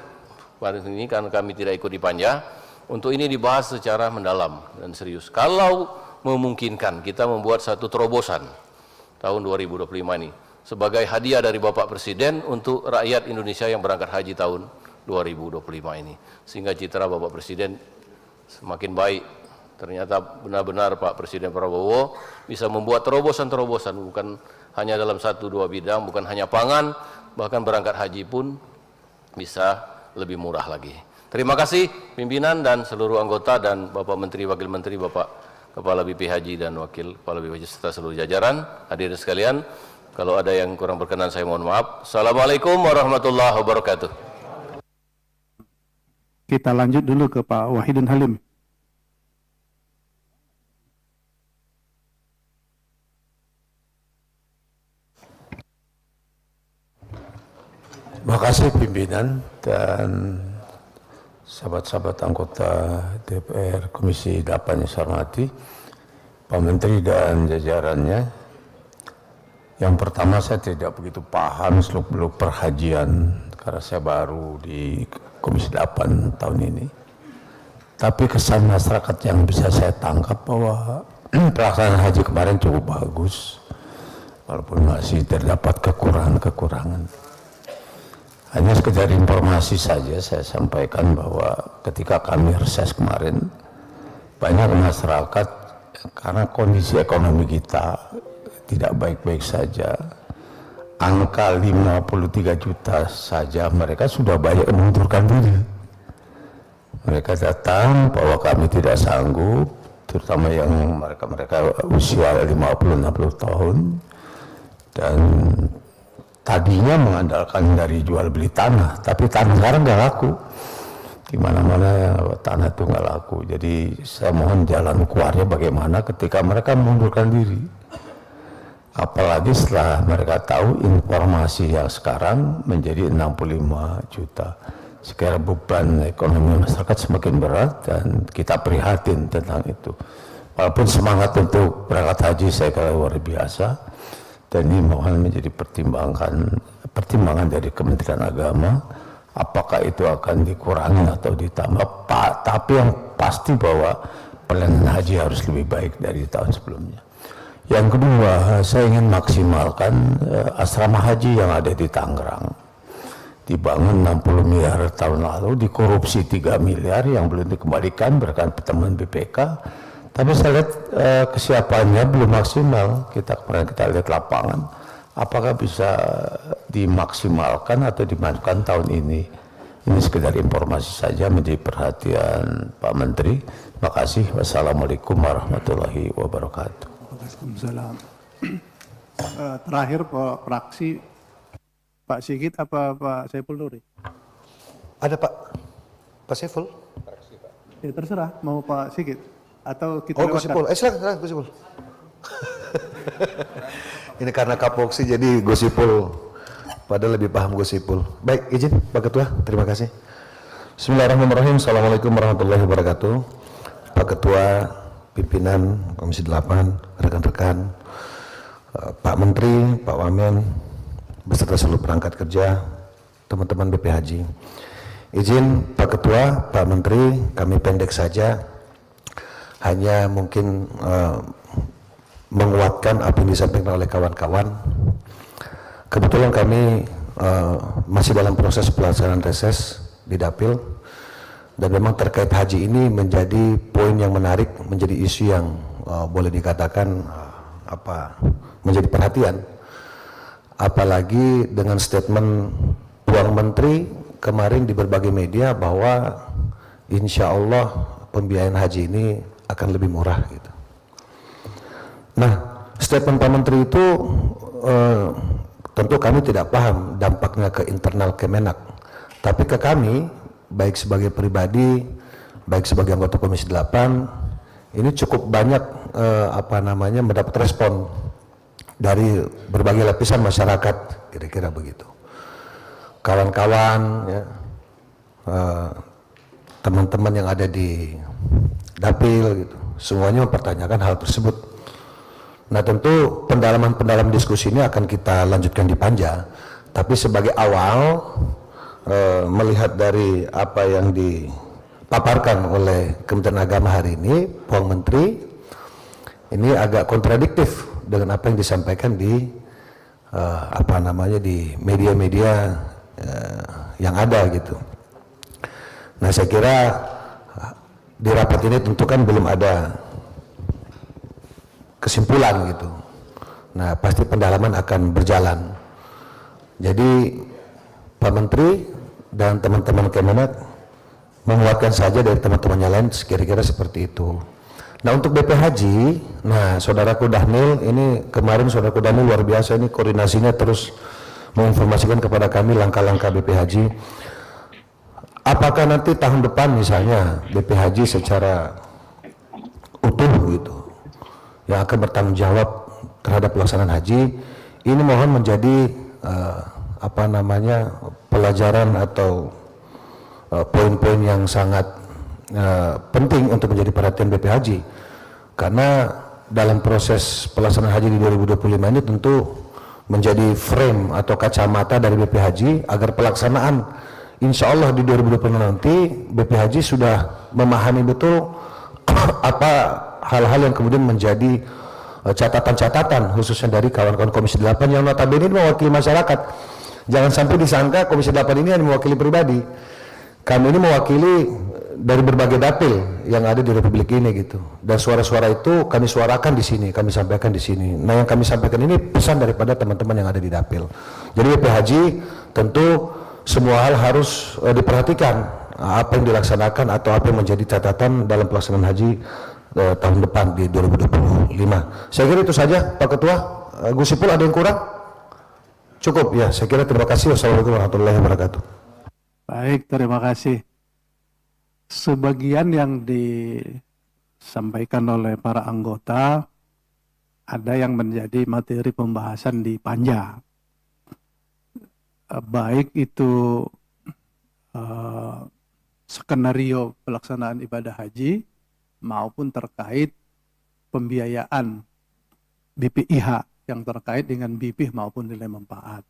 pada ini, karena kami tidak ikut di Panja, untuk ini dibahas secara mendalam dan serius. Kalau memungkinkan kita membuat satu terobosan tahun 2025 ini sebagai hadiah dari Bapak Presiden untuk rakyat Indonesia yang berangkat haji tahun 2025 ini, sehingga citra Bapak Presiden semakin baik. Ternyata benar-benar Pak Presiden Prabowo bisa membuat terobosan-terobosan, bukan hanya dalam 1-2 bidang, bukan hanya pangan, bahkan berangkat haji pun bisa lebih murah lagi. Terima kasih pimpinan dan seluruh anggota dan Bapak Menteri, Wakil Menteri, Bapak Kepala BP Haji dan Wakil Kepala BP Haji serta seluruh jajaran. Hadirin sekalian, kalau ada yang kurang berkenan saya mohon maaf. Assalamualaikum warahmatullahi wabarakatuh. Kita lanjut dulu ke Pak Wahidin Halim. Terima kasih pimpinan dan sahabat-sahabat anggota DPR Komisi 8 yang saya hormati, Pak Menteri dan jajarannya. Yang pertama, saya tidak begitu paham seluk-beluk perhajian karena saya baru di Komisi 8 tahun ini. Tapi kesan masyarakat yang bisa saya tangkap bahwa pelaksanaan haji kemarin cukup bagus, walaupun masih terdapat kekurangan-kekurangan. Hanya sekedar informasi saja saya sampaikan bahwa ketika kami reses kemarin, banyak masyarakat karena kondisi ekonomi kita tidak baik-baik saja, angka 53 juta saja mereka sudah banyak mengundurkan diri. Mereka datang bahwa kami tidak sanggup, terutama yang mereka usia 50-60 tahun, dan tadinya mengandalkan dari jual beli tanah, tapi tanah sekarang nggak laku. Di mana-mana tanah itu nggak laku. Jadi saya mohon jalan keluarnya bagaimana ketika mereka mengundurkan diri. Apalagi setelah mereka tahu informasi yang sekarang menjadi 65 juta. Sekarang beban ekonomi masyarakat semakin berat dan kita prihatin tentang itu. Walaupun semangat untuk berangkat haji saya kira luar biasa. Dan ini mohon menjadi pertimbangan dari Kementerian Agama. Apakah itu akan dikurangi atau ditambah? Tapi yang pasti bahwa pelayanan haji harus lebih baik dari tahun sebelumnya. Yang kedua, saya ingin maksimalkan asrama haji yang ada di Tangerang. Dibangun 60 miliar tahun lalu, dikorupsi 3 miliar yang belum dikembalikan berkat teman BPK. Tapi saya lihat kesiapannya belum maksimal. Kemarin kita lihat lapangan, apakah bisa dimaksimalkan atau dimajukan tahun ini? Ini sekedar informasi saja menjadi perhatian Pak Menteri. Terima kasih. Wassalamualaikum warahmatullahi wabarakatuh. Waalaikumsalam. Terakhir Pak fraksi Pak Sigit apa Pak Saiful Nuri? Ada Pak Saiful? Ya terserah, mau Pak Sigit atau kita Gus Ipul. Silakan Gus Ipul. Ini karena kapoksi jadi Gus Ipul. Padahal lebih paham Gus Ipul. Baik, izin Pak Ketua, terima kasih. Bismillahirrahmanirrahim. Assalamualaikum warahmatullahi wabarakatuh. Pak Ketua, pimpinan Komisi 8, rekan-rekan, Pak Menteri, Pak Wamen, beserta seluruh perangkat kerja, teman-teman BP Haji. Izin Pak Ketua, Pak Menteri, kami pendek saja, hanya mungkin menguatkan apa yang disampaikan oleh kawan-kawan. Kebetulan kami masih dalam proses pelaksanaan reses di Dapil, dan memang terkait haji ini menjadi poin yang menarik, menjadi isu yang boleh dikatakan menjadi perhatian. Apalagi dengan statement Tuan Menteri kemarin di berbagai media bahwa insya Allah pembiayaan haji ini akan lebih murah gitu. Nah, statement Pak Menteri itu tentu kami tidak paham dampaknya ke internal Kemenak, tapi ke kami baik sebagai pribadi, baik sebagai anggota Komisi 8, ini cukup banyak mendapat respon dari berbagai lapisan masyarakat, kira-kira begitu. Kawan-kawan, ya, teman-teman yang ada di Dapil, gitu, semuanya mempertanyakan hal tersebut. Nah, tentu pendalaman diskusi ini akan kita lanjutkan di Panja, tapi sebagai awal melihat dari apa yang dipaparkan oleh Kementerian Agama hari ini, Pak Menteri, ini agak kontradiktif dengan apa yang disampaikan di di media-media yang ada gitu. Nah, saya kira di rapat ini tentu kan belum ada kesimpulan gitu. Nah, pasti pendalaman akan berjalan. Jadi Pak Menteri dan teman-teman Kemenak menguatkan saja dari teman-temannya lain, kira-kira seperti itu. Nah, untuk BP Haji, nah saudaraku Dhanil, ini kemarin saudaraku Dhanil luar biasa, ini koordinasinya terus menginformasikan kepada kami langkah-langkah BP Haji. Apakah nanti tahun depan misalnya BP Haji secara utuh gitu yang akan bertanggung jawab terhadap pelaksanaan haji, ini mohon menjadi pelajaran atau poin-poin yang sangat penting untuk menjadi perhatian BP Haji, karena dalam proses pelaksanaan haji di 2025 ini tentu menjadi frame atau kacamata dari BP Haji agar pelaksanaan insya Allah di 2026 nanti BP Haji sudah memahami betul apa hal-hal yang kemudian menjadi catatan-catatan khususnya dari kawan-kawan Komisi 8 yang notabene ini mewakili masyarakat. Jangan sampai disangka Komisi 8 ini hanya mewakili pribadi. Kami ini mewakili dari berbagai dapil yang ada di Republik ini gitu. Dan suara-suara itu kami suarakan di sini, kami sampaikan di sini. Nah, yang kami sampaikan ini pesan daripada teman-teman yang ada di dapil. Jadi BP Haji tentu semua hal harus diperhatikan, apa yang dilaksanakan atau apa yang menjadi catatan dalam pelaksanaan haji tahun depan di 2025. Saya kira itu saja Pak Ketua. Gus Ipul, ada yang kurang? Cukup ya, saya kira terima kasih. Wassalamualaikum warahmatullahi wabarakatuh. Baik, terima kasih. Sebagian yang disampaikan oleh para anggota ada yang menjadi materi pembahasan di Panja. Baik itu skenario pelaksanaan ibadah haji maupun terkait pembiayaan BPIH yang terkait dengan BPIH maupun nilai manfaat.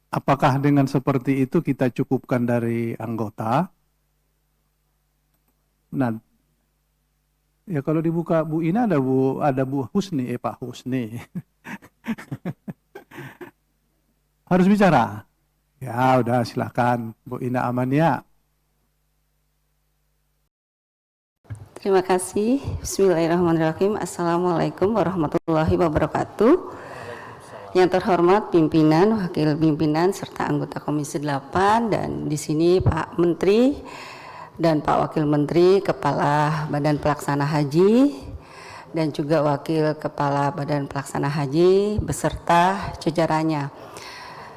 Apakah dengan seperti itu kita cukupkan dari anggota? Nah, ya kalau dibuka Bu Ina ada Bu Husni, Pak Husni. Harus bicara? Ya udah silakan Bu Ina Amania. Terima kasih. Bismillahirrahmanirrahim. Assalamualaikum warahmatullahi wabarakatuh. Yang terhormat pimpinan, wakil pimpinan, serta anggota Komisi 8, dan di sini Pak Menteri dan Pak Wakil Menteri, Kepala Badan Pelaksana Haji, dan juga Wakil Kepala Badan Pelaksana Haji beserta jajarannya.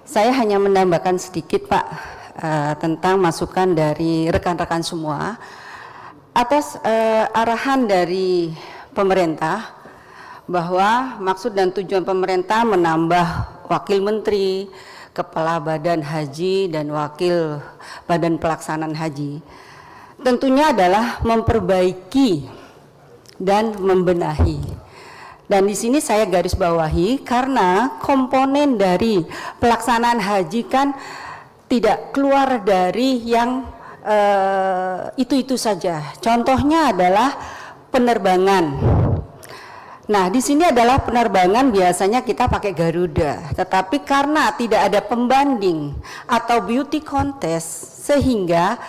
Saya hanya menambahkan sedikit Pak tentang masukan dari rekan-rekan semua. atas arahan dari pemerintah bahwa maksud dan tujuan pemerintah menambah wakil menteri, kepala badan haji dan wakil badan pelaksanaan haji tentunya adalah memperbaiki dan membenahi. Dan di sini saya garis bawahi karena komponen dari pelaksanaan haji kan tidak keluar dari yang itu-itu saja. Contohnya adalah penerbangan. Nah, di sini adalah penerbangan biasanya kita pakai Garuda, tetapi karena tidak ada pembanding atau beauty contest sehingga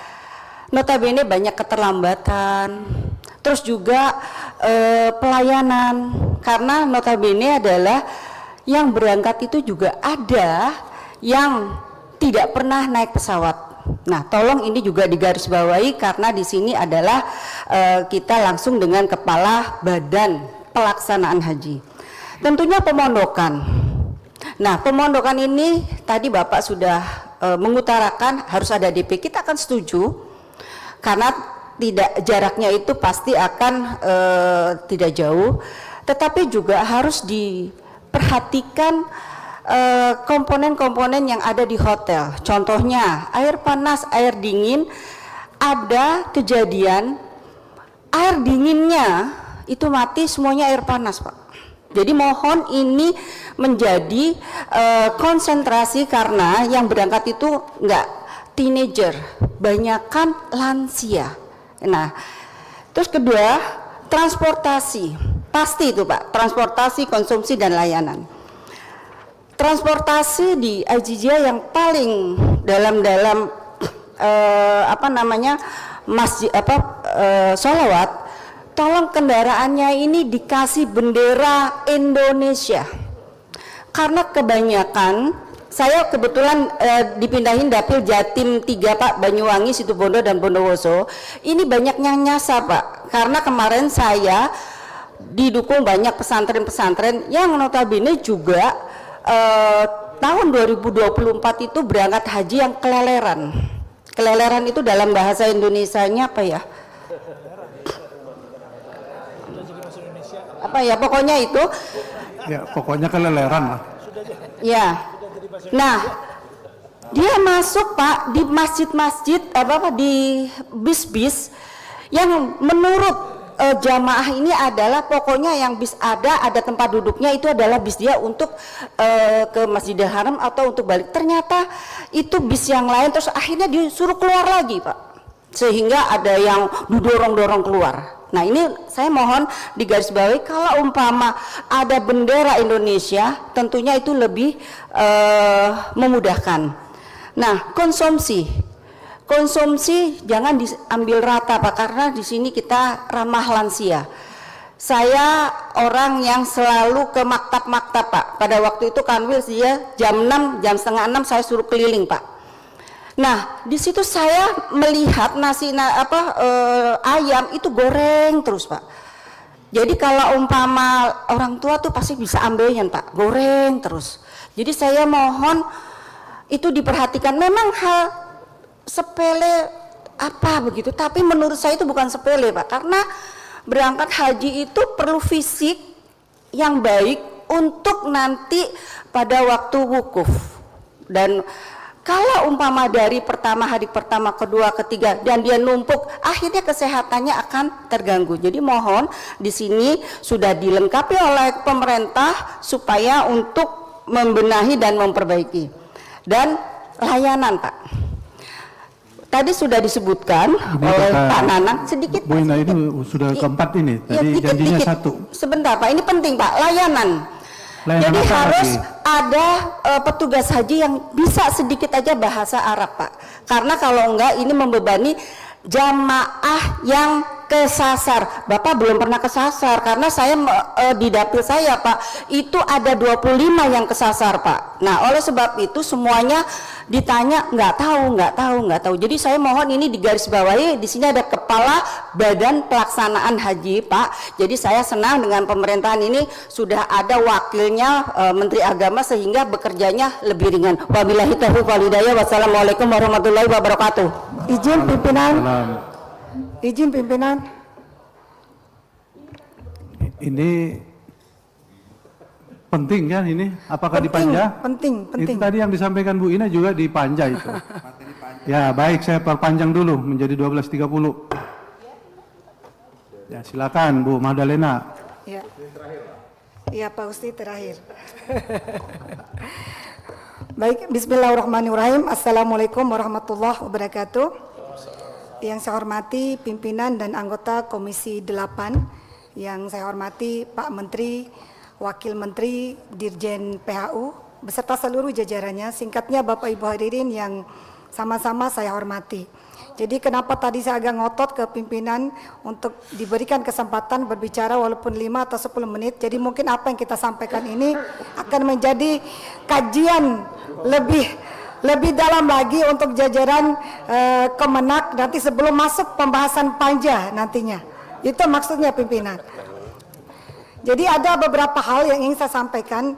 notabene banyak keterlambatan. Terus juga pelayanan, karena notabene adalah yang berangkat itu juga ada yang tidak pernah naik pesawat. Nah, tolong ini juga digarisbawahi karena di sini adalah kita langsung dengan kepala badan pelaksanaan haji. Tentunya pemondokan. Nah, pemondokan ini tadi Bapak sudah mengutarakan harus ada DP. Kita akan setuju karena tidak jaraknya itu pasti akan tidak jauh, tetapi juga harus diperhatikan komponen-komponen yang ada di hotel. Contohnya air panas, air dingin. Ada kejadian air dinginnya itu mati, semuanya air panas, Pak. Jadi mohon ini menjadi konsentrasi karena yang berangkat itu enggak teenager, banyakan lansia. Nah, terus kedua, transportasi. Pasti itu, Pak, transportasi, konsumsi dan layanan. Transportasi di IJJ yang paling dalam masjid sholawat, tolong kendaraannya ini dikasih bendera Indonesia. Karena kebanyakan, saya kebetulan dipindahin dapil Jatim 3, Pak, Banyuwangi, Situbondo dan Bondowoso. Ini banyak yang nyasar, Pak. Karena kemarin saya didukung banyak pesantren-pesantren yang notabene juga tahun 2024 itu berangkat haji yang keleleran. Keleleran itu dalam bahasa Indonesianya apa ya? Apa ya, pokoknya itu Ya, pokoknya keleleran lah. ya. Nah, dia masuk, Pak, di masjid-masjid di bis-bis yang menurut jamaah ini adalah pokoknya yang bis ada tempat duduknya itu adalah bis dia untuk ke Masjidil Haram atau untuk balik. Ternyata itu bis yang lain, terus akhirnya disuruh keluar lagi, Pak, sehingga ada yang didorong-dorong keluar. Nah, ini saya mohon digarisbawahi, kalau umpama ada bendera Indonesia tentunya itu lebih memudahkan. Nah, konsumsi jangan diambil rata, Pak, karena di sini kita ramah lansia. Saya orang yang selalu ke maktab-maktab, Pak. Pada waktu itu Kanwil dia jam 6, jam setengah 6 saya suruh keliling, Pak. Nah, di situ saya melihat ayam itu goreng terus, Pak. Jadi kalau umpama orang tua tuh pasti bisa ambilnya, Pak, goreng terus. Jadi saya mohon itu diperhatikan. Memang hal sepele apa begitu, tapi menurut saya itu bukan sepele, Pak, karena berangkat haji itu perlu fisik yang baik untuk nanti pada waktu wukuf. Dan kalau umpama dari hari pertama, kedua, ketiga dan dia numpuk, akhirnya kesehatannya akan terganggu. Jadi mohon di sini sudah dilengkapi oleh pemerintah supaya untuk membenahi dan memperbaiki. Dan layanan, Pak, tadi sudah disebutkan oleh Pak Nanang sedikit. Bu Ina, ini sudah keempat ini. Tadi ya, janjinya dikit. 1. Sebentar, Pak, ini penting, Pak, layanan. Jadi harus ada petugas haji yang bisa sedikit aja bahasa Arab, Pak. Karena kalau enggak ini membebani jamaah yang kesasar. Bapak belum pernah kesasar karena saya di dapil saya, Pak, itu ada 25 yang kesasar, Pak. Nah, oleh sebab itu semuanya ditanya nggak tahu. Jadi saya mohon ini digarisbawahi. Di sini ada kepala badan pelaksanaan haji, Pak. Jadi saya senang dengan pemerintahan ini sudah ada wakilnya Menteri Agama sehingga bekerjanya lebih ringan. Wabillahi taufiq wal hidayah. Wassalamualaikum warahmatullahi wabarakatuh. Izin pimpinan. Izin pimpinan. Ini penting kan ini? Apakah dipanja? Penting. Itu tadi yang disampaikan Bu Ina juga dipanja itu. Ya baik, saya perpanjang dulu menjadi 12.30. Ya silakan Bu Madalena. Ya. Iya Pak Usti terakhir. Baik, bismillahirrahmanirrahim. Assalamualaikum warahmatullahi wabarakatuh. Yang saya hormati pimpinan dan anggota Komisi 8, yang saya hormati Pak Menteri, Wakil Menteri, Dirjen PHU, beserta seluruh jajarannya, singkatnya Bapak Ibu hadirin yang sama-sama saya hormati. Jadi kenapa tadi saya agak ngotot ke pimpinan untuk diberikan kesempatan berbicara walaupun 5 atau 10 menit, jadi mungkin apa yang kita sampaikan ini akan menjadi kajian lebih dalam lagi untuk jajaran Kemenak nanti sebelum masuk pembahasan panja nantinya. Itu maksudnya pimpinan. Jadi ada beberapa hal yang ingin saya sampaikan.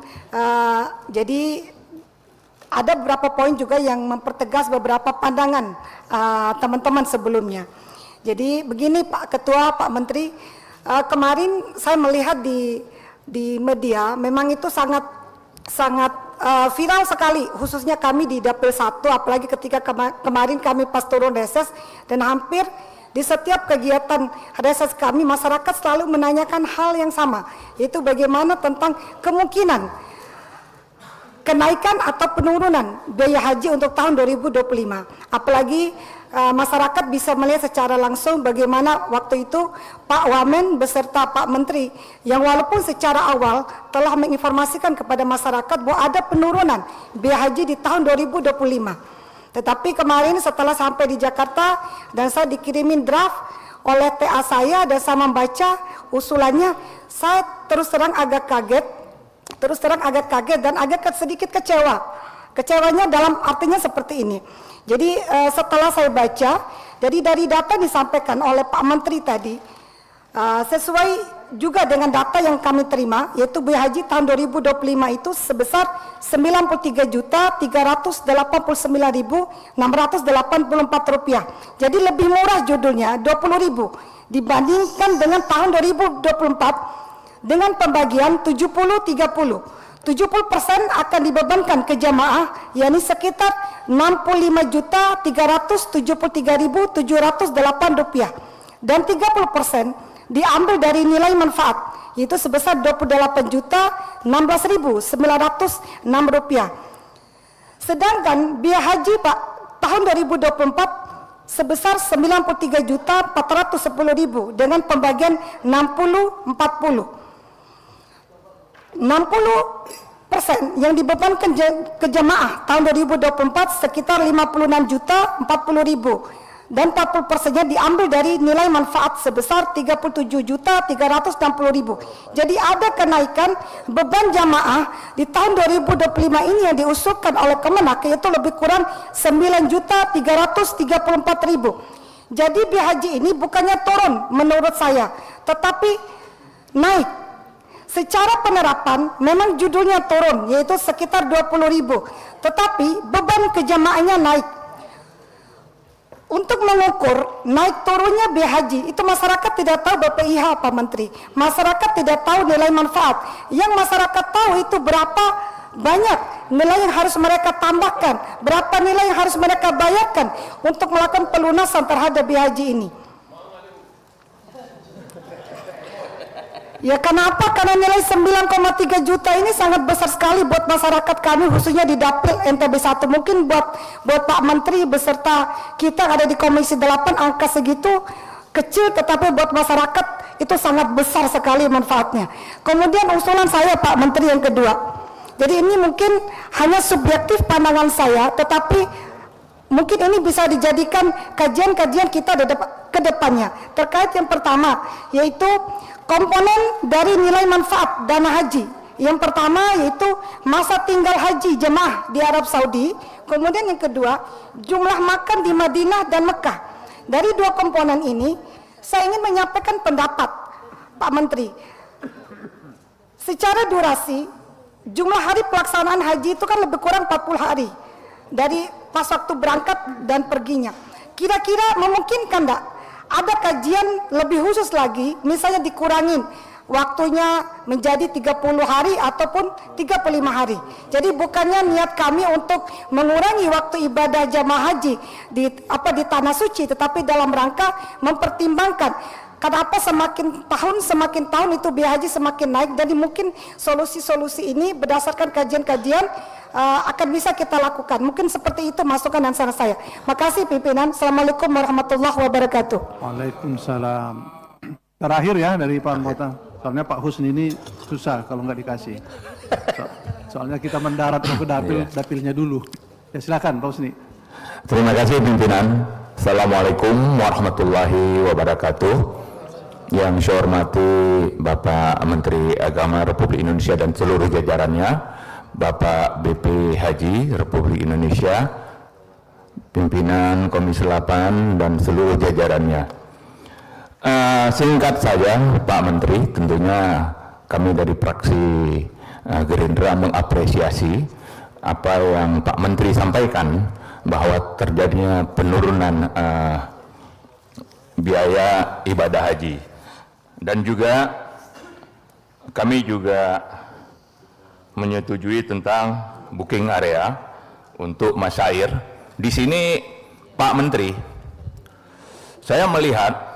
Jadi ada beberapa poin juga yang mempertegas beberapa pandangan teman-teman sebelumnya. Jadi begini Pak Ketua, Pak Menteri, kemarin saya melihat di media memang itu sangat viral sekali, khususnya kami di Dapil 1, apalagi ketika kemarin kami pas turun reses, dan hampir di setiap kegiatan reses kami masyarakat selalu menanyakan hal yang sama, yaitu bagaimana tentang kemungkinan kenaikan atau penurunan biaya haji untuk tahun 2025. Apalagi masyarakat bisa melihat secara langsung bagaimana waktu itu Pak Wamen beserta Pak Menteri yang walaupun secara awal telah menginformasikan kepada masyarakat bahwa ada penurunan biaya haji di tahun 2025. Tetapi kemarin setelah sampai di Jakarta dan saya dikirimin draft oleh TA saya dan saya membaca usulannya, saya terus terang agak kaget dan agak sedikit kecewa. Kecewanya dalam artinya seperti ini. Jadi setelah saya baca, jadi dari data disampaikan oleh Pak Menteri tadi, sesuai juga dengan data yang kami terima, yaitu biaya haji tahun 2025 itu sebesar 93.389.684 rupiah. Jadi lebih murah judulnya 20.000 dibandingkan dengan tahun 2024 dengan pembagian 70-30. 70% akan dibebankan ke jamaah, yakni sekitar 65.373.708 rupiah, dan 30% diambil dari nilai manfaat, yaitu sebesar 28.016.906 rupiah. Sedangkan biaya haji Pak tahun 2024 sebesar 93.410.000 dengan pembagian 60-40. 60% yang dibebankan ke jamaah tahun 2024 sekitar 56.040.000 dan 40%-nya diambil dari nilai manfaat sebesar 37.360.000. Jadi ada kenaikan beban jamaah di tahun 2025 ini yang diusulkan oleh Kemenak, yaitu lebih kurang 9.334.000. Jadi biaya haji ini bukannya turun menurut saya, tetapi naik. Secara penerapan memang judulnya turun, yaitu sekitar 20.000, tetapi beban kejamaahnya naik. Untuk mengukur naik turunnya biaya haji, itu masyarakat tidak tahu BPIH Pak Menteri. Masyarakat tidak tahu nilai manfaat. Yang masyarakat tahu itu berapa banyak nilai yang harus mereka tambahkan, berapa nilai yang harus mereka bayarkan untuk melakukan pelunasan terhadap biaya haji ini. Ya kenapa? Karena nilai 9,3 juta ini sangat besar sekali buat masyarakat kami, khususnya di Dapil NTB 1. Mungkin buat Pak Menteri beserta kita ada di Komisi 8 angka segitu kecil, tetapi buat masyarakat itu sangat besar sekali manfaatnya. Kemudian usulan saya Pak Menteri yang kedua. Jadi ini mungkin hanya subjektif pandangan saya, tetapi mungkin ini bisa dijadikan kajian-kajian kita ke depannya. Terkait yang pertama, yaitu komponen dari nilai manfaat dana haji. Yang pertama yaitu masa tinggal haji jemaah di Arab Saudi. Kemudian yang kedua, jumlah makan di Madinah dan Mekah. Dari dua komponen ini, saya ingin menyampaikan pendapat Pak Menteri. Secara durasi, jumlah hari pelaksanaan haji itu kan lebih kurang 40 hari. Dari pas waktu berangkat dan perginya. Kira-kira memungkinkan enggak ada kajian lebih khusus lagi, misalnya dikurangin waktunya menjadi 30 hari ataupun 35 hari. Jadi bukannya niat kami untuk mengurangi waktu ibadah jamaah haji di tanah suci, tetapi dalam rangka mempertimbangkan kenapa semakin tahun itu biaya haji semakin naik. Jadi mungkin solusi-solusi ini berdasarkan kajian-kajian akan bisa kita lakukan. Mungkin seperti itu masukan dan saran saya. Makasih pimpinan. Assalamualaikum warahmatullahi wabarakatuh. Waalaikumsalam. Terakhir ya dari Pak anggota. Soalnya Pak Husni ini susah kalau nggak dikasih. Soalnya kita mendarat ke dapilnya dulu. Ya silakan Pak Husni. Terima kasih pimpinan. Assalamualaikum warahmatullahi wabarakatuh. Yang saya hormati Bapak Menteri Agama Republik Indonesia dan seluruh jajarannya, Bapak BP Haji Republik Indonesia, pimpinan Komisi 8 dan seluruh jajarannya. Singkat saja Pak Menteri, tentunya kami dari fraksi Gerindra mengapresiasi apa yang Pak Menteri sampaikan bahwa terjadinya penurunan biaya ibadah haji, dan juga kami juga menyetujui tentang booking area untuk masyair. Di sini Pak Menteri, saya melihat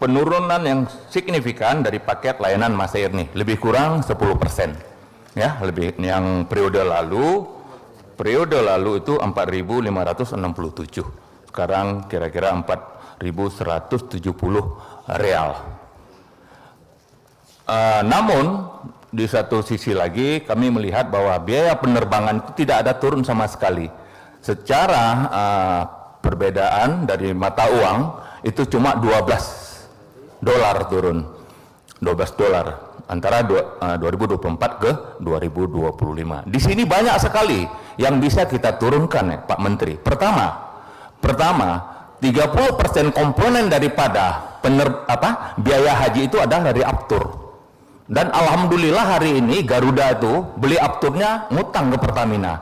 penurunan yang signifikan dari paket layanan masyair nih, lebih kurang 10%. Ya, lebih yang periode lalu itu 4.567. Sekarang kira-kira 4.170 real. Namun di satu sisi lagi kami melihat bahwa biaya penerbangan itu tidak ada turun sama sekali. Secara perbedaan dari mata uang itu cuma $12 turun, $12 antara 2024 ke 2025. Di sini banyak sekali yang bisa kita turunkan ya Pak Menteri. Pertama 30% komponen daripada biaya haji itu adalah dari aftur. Dan alhamdulillah hari ini Garuda itu beli afturnya ngutang ke Pertamina.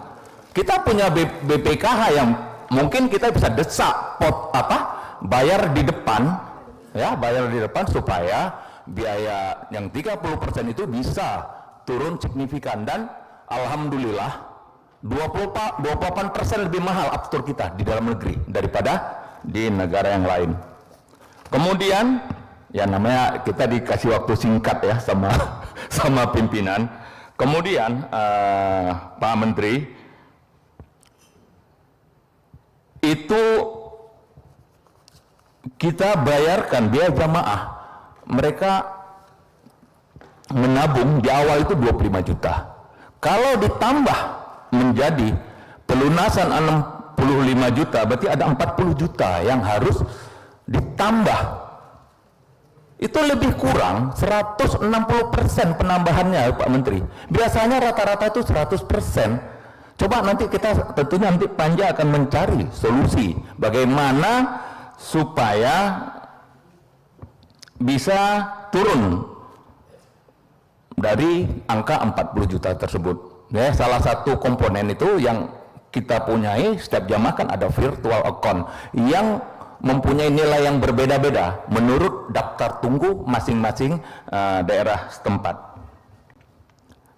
Kita punya BPKH yang mungkin kita bisa desak bayar di depan. Ya, bayar di depan supaya biaya yang 30% itu bisa turun signifikan, dan alhamdulillah 28% lebih mahal aftur kita di dalam negeri daripada di negara yang lain. Kemudian ya namanya kita dikasih waktu singkat ya sama pimpinan. Kemudian Pak Menteri, itu kita bayarkan biaya jamaah, mereka menabung di awal itu 25 juta. Kalau ditambah menjadi pelunasan 65 juta, berarti ada 40 juta yang harus ditambah. Itu lebih kurang 160% penambahannya Pak Menteri. Biasanya rata-rata itu 100%. Coba nanti kita, tentunya nanti Panja akan mencari solusi bagaimana supaya bisa turun dari angka 40 juta tersebut. Ya, salah satu komponen itu yang kita punyai setiap jamaah kan ada virtual account yang mempunyai nilai yang berbeda-beda menurut daftar tunggu masing-masing daerah setempat.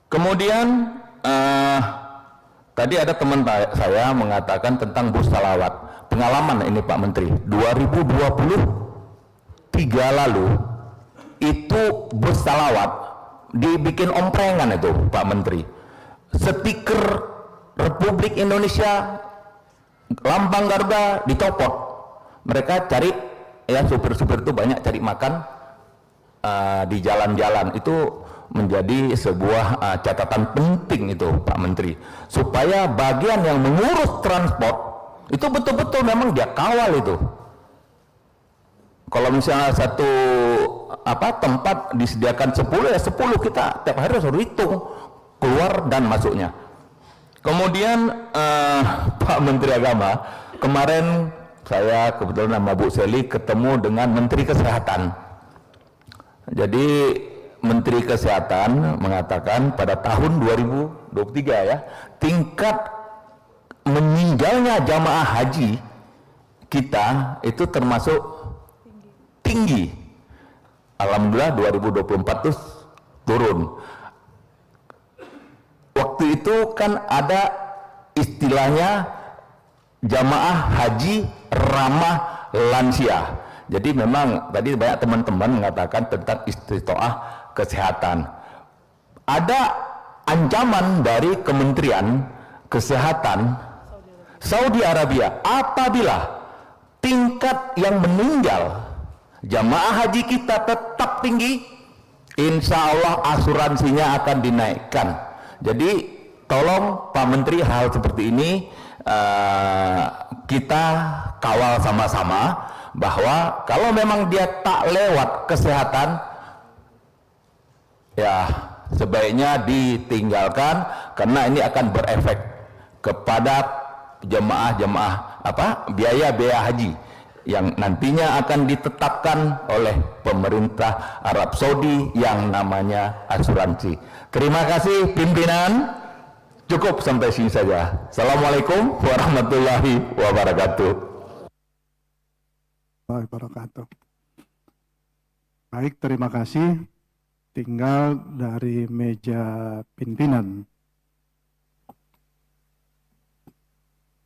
Kemudian tadi ada teman saya mengatakan tentang bus salawat. Pengalaman ini Pak Menteri, 2023 lalu itu bus salawat dibikin omprengan itu Pak Menteri. Stiker Republik Indonesia, lambang Garuda dicopot. Mereka cari, ya supir-supir itu banyak cari makan di jalan-jalan. Itu menjadi sebuah catatan penting itu Pak Menteri, supaya bagian yang mengurus transport itu betul-betul memang dia kawal itu. Kalau misalnya satu tempat disediakan 10, ya 10 kita tiap hari harus hitung keluar dan masuknya. Kemudian Pak Menteri Agama, kemarin saya kebetulan sama Bu Seli ketemu dengan Menteri Kesehatan. Jadi Menteri Kesehatan mengatakan pada tahun 2023 ya, tingkat meninggalnya jamaah haji kita itu termasuk tinggi. Alhamdulillah 2024 itu turun. Waktu itu kan ada istilahnya jamaah haji ramah lansia. Jadi memang tadi banyak teman-teman mengatakan tentang istitoah kesehatan. Ada ancaman dari Kementerian Kesehatan Saudi Arabia apabila tingkat yang meninggal jamaah haji kita tetap tinggi, insya Allah asuransinya akan dinaikkan. Jadi tolong Pak Menteri, hal seperti ini kita kawal sama-sama, bahwa kalau memang dia tak lewat kesehatan, ya sebaiknya ditinggalkan, karena ini akan berefek kepada jemaah-jemaah biaya haji yang nantinya akan ditetapkan oleh pemerintah Arab Saudi yang namanya asuransi. Terima kasih pimpinan, cukup sampai sini saja. Assalamualaikum warahmatullahi wabarakatuh. Baik, terima kasih. Tinggal dari meja pimpinan.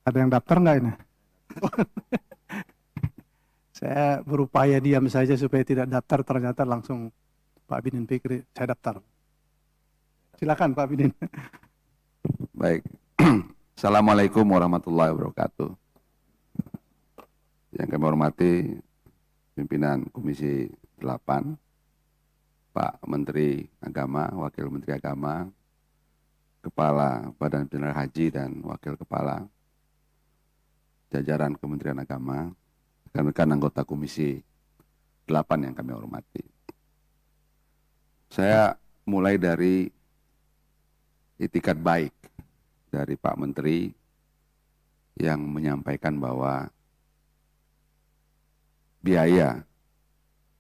Ada yang daftar nggak ini? Saya berupaya diam saja supaya tidak daftar, ternyata langsung Pak Bidin Fikri, saya daftar. Silakan Pak Bidin. Baik. Assalamualaikum warahmatullahi wabarakatuh. Yang kami hormati pimpinan Komisi 8, Pak Menteri Agama, Wakil Menteri Agama, Kepala Badan Penyelenggara Haji dan Wakil Kepala, jajaran Kementerian Agama, rekan-rekan anggota Komisi 8 yang kami hormati. Saya mulai dari itikat baik dari Pak Menteri yang menyampaikan bahwa biaya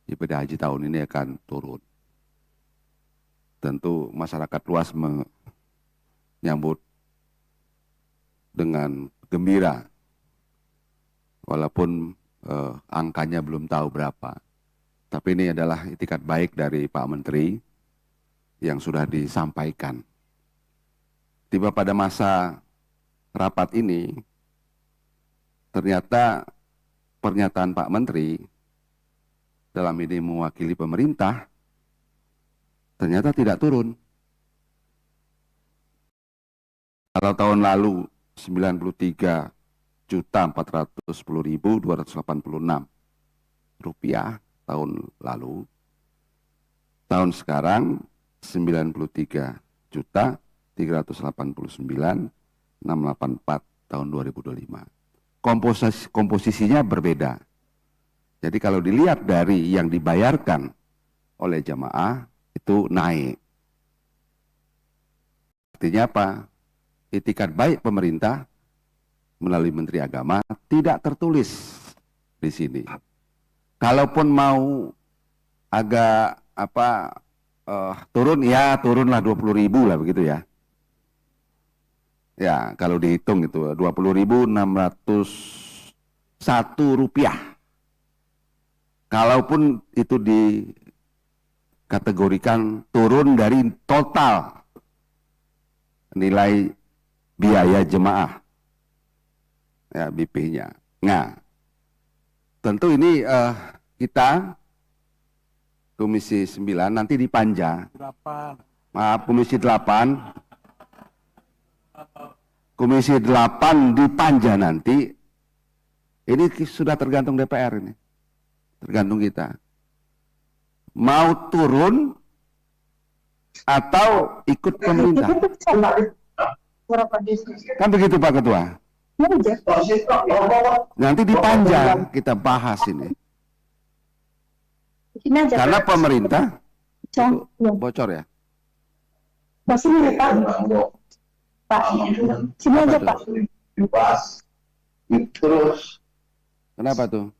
ibadah haji tahun ini akan turun. Tentu masyarakat luas menyambut dengan gembira, walaupun angkanya belum tahu berapa. Tapi ini adalah itikat baik dari Pak Menteri yang sudah disampaikan. Tiba pada masa rapat ini, ternyata pernyataan Pak Menteri dalam ini mewakili pemerintah ternyata tidak turun. Kalau tahun lalu 93.410.286 rupiah tahun lalu, tahun sekarang 93.389.684 tahun 2025. Komposisinya berbeda. Jadi kalau dilihat dari yang dibayarkan oleh jamaah itu naik. Artinya apa? Itikat baik pemerintah melalui Menteri Agama tidak tertulis di sini. Kalaupun mau agak turun, ya turunlah 20.000 lah begitu ya. Ya, kalau dihitung itu 20.601 rupiah. Kalaupun itu dikategorikan turun dari total nilai biaya jemaah, ya BP-nya. Nah, tentu ini kita Komisi 9 nanti di Panja. Komisi 8. Komisi 8 di Panja nanti, ini sudah tergantung DPR ini. Tergantung kita. Mau turun atau ikut pemerintah. Kan begitu Pak Ketua. Nanti di Panja kita bahas ini. Karena pemerintah bocor ya. Pak, sini aja Pak. Terus. Kenapa tuh?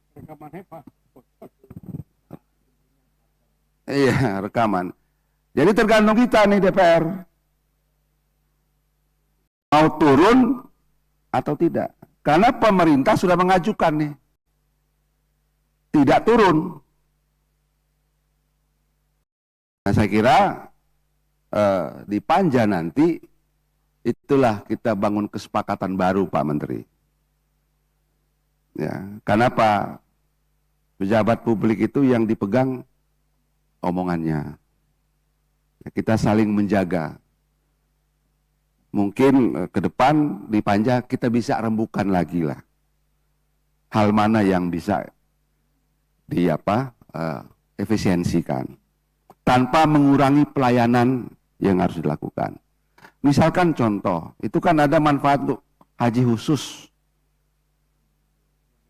Iya, rekaman. Jadi tergantung kita nih DPR. Mau turun atau tidak. Karena pemerintah sudah mengajukan nih. Tidak turun. Nah, saya kira di Panja nanti itulah kita bangun kesepakatan baru, Pak Menteri. Ya, karena apa? Pejabat publik itu yang dipegang omongannya. Ya, kita saling menjaga. Mungkin ke depan di Panja kita bisa rembukan lagi lah. Hal mana yang bisa efisiensikan tanpa mengurangi pelayanan yang harus dilakukan. Misalkan contoh, itu kan ada manfaat untuk haji khusus.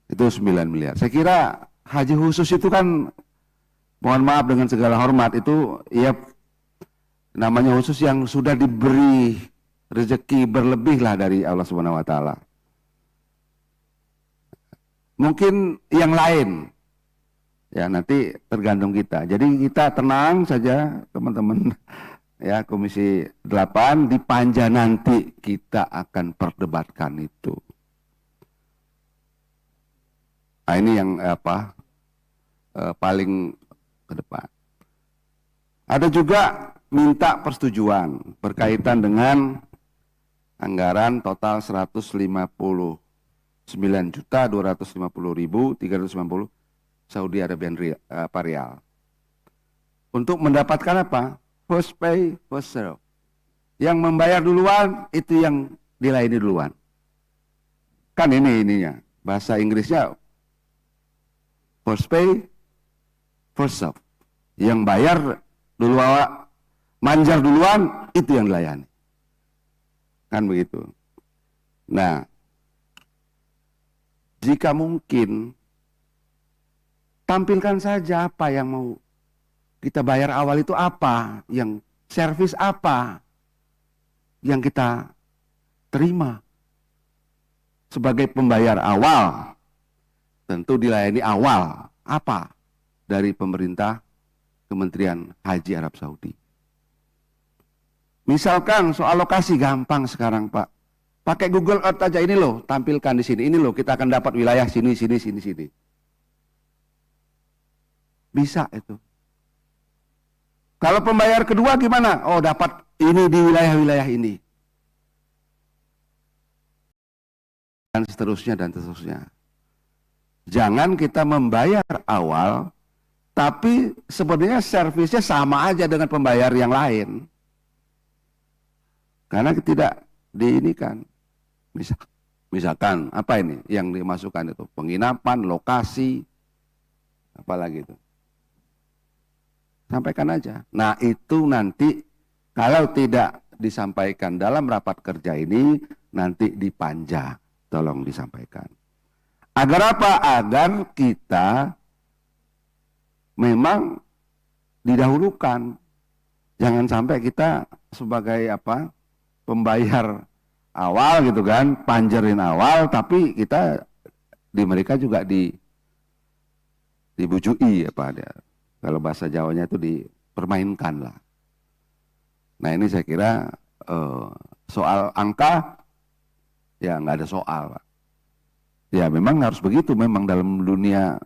Itu 9 miliar. Saya kira haji khusus itu kan, mohon maaf dengan segala hormat, itu ya namanya khusus yang sudah diberi rezeki berlebih lah dari Allah Subhanahu wa taala. Mungkin yang lain, ya nanti tergantung kita. Jadi kita tenang saja teman-teman ya, Komisi 8 di Panja nanti kita akan perdebatkan itu. Nah, ini yang paling ke depan. Ada juga minta persetujuan berkaitan dengan anggaran total 159.250.390 Saudi Arabian Rial. Untuk mendapatkan apa? First pay, first serve. Yang membayar duluan itu yang dilayani duluan. Kan ininya. Bahasa Inggrisnya first pay, first serve. Yang bayar duluan, manjar duluan, itu yang dilayani. Kan begitu. Nah, jika mungkin tampilkan saja apa yang mau kita bayar awal itu, apa yang servis, apa yang kita terima sebagai pembayar awal. Tentu dilayani awal apa dari pemerintah Kementerian Haji Arab Saudi. Misalkan soal lokasi gampang sekarang, Pak. Pakai Google Earth aja, ini loh, tampilkan di sini. Ini loh, kita akan dapat wilayah sini. Bisa itu. Kalau pembayar kedua gimana? Oh, dapat ini di wilayah-wilayah ini. Dan seterusnya. Jangan kita membayar awal, tapi sebenarnya servisnya sama aja dengan pembayar yang lain. Karena tidak diinikan. Misalkan apa ini yang dimasukkan itu? Penginapan, lokasi, apalagi itu. Sampaikan aja. Nah, itu nanti kalau tidak disampaikan dalam rapat kerja ini, nanti di Panja tolong disampaikan. Agar apa? Agar kita memang didahulukan. Jangan sampai kita sebagai pembayar awal gitu kan, panjerin awal, tapi kita di mereka juga dibujui kalau bahasa Jawanya itu dipermainkan lah. Nah, ini saya kira soal angka ya nggak ada soal, Pak. Ya memang harus begitu, memang dalam dunia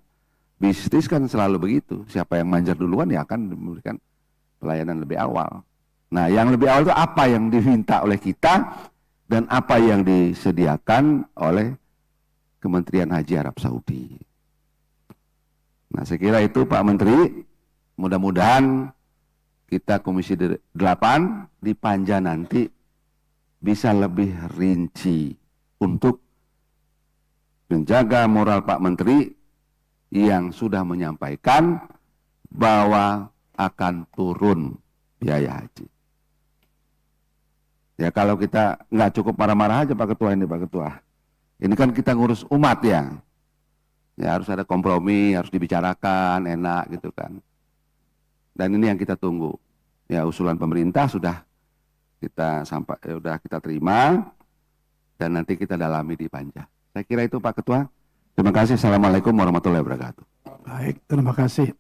bisnis kan selalu begitu. Siapa yang manjar duluan ya akan memberikan pelayanan lebih awal. Nah, yang lebih awal itu apa yang diminta oleh kita dan apa yang disediakan oleh Kementerian Haji Arab Saudi. Nah, saya kira itu Pak Menteri, mudah-mudahan kita Komisi 8 di Panja nanti bisa lebih rinci untuk menjaga moral Pak Menteri yang sudah menyampaikan bahwa akan turun biaya haji. Ya kalau kita nggak cukup marah-marah aja Pak Ketua ini, Pak Ketua. Ini kan kita ngurus umat ya. Ya harus ada kompromi, harus dibicarakan, enak gitu kan. Dan ini yang kita tunggu. Ya usulan pemerintah sudah kita terima dan nanti kita dalami di Panja. Saya kira itu Pak Ketua. Terima kasih. Assalamualaikum warahmatullahi wabarakatuh. Baik, terima kasih.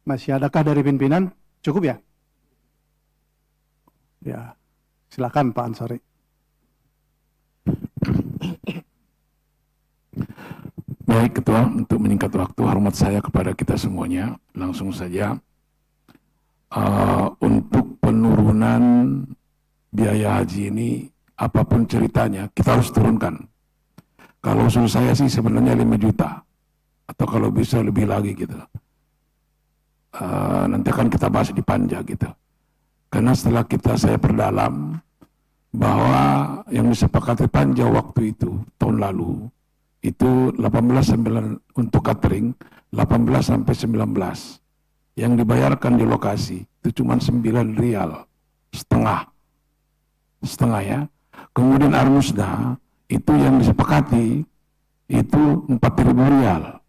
Masih adakah dari pimpinan? Cukup ya? Ya, silakan Pak Ansari. Baik Ketua, untuk menyingkat waktu, hormat saya kepada kita semuanya, langsung saja untuk penurunan biaya haji ini, apapun ceritanya, kita harus turunkan. Kalau usul saya sih sebenarnya 5 juta, atau kalau bisa lebih lagi gitu. Nanti akan kita bahas di panja gitu. Karena setelah saya perdalam, bahwa yang disepakati panja waktu itu, tahun lalu, itu 18 untuk catering, 18 sampai 19. Yang dibayarkan di lokasi, itu cuma 9 rial, setengah ya. Kemudian Armusda, itu yang disepakati, itu 4.000 rial,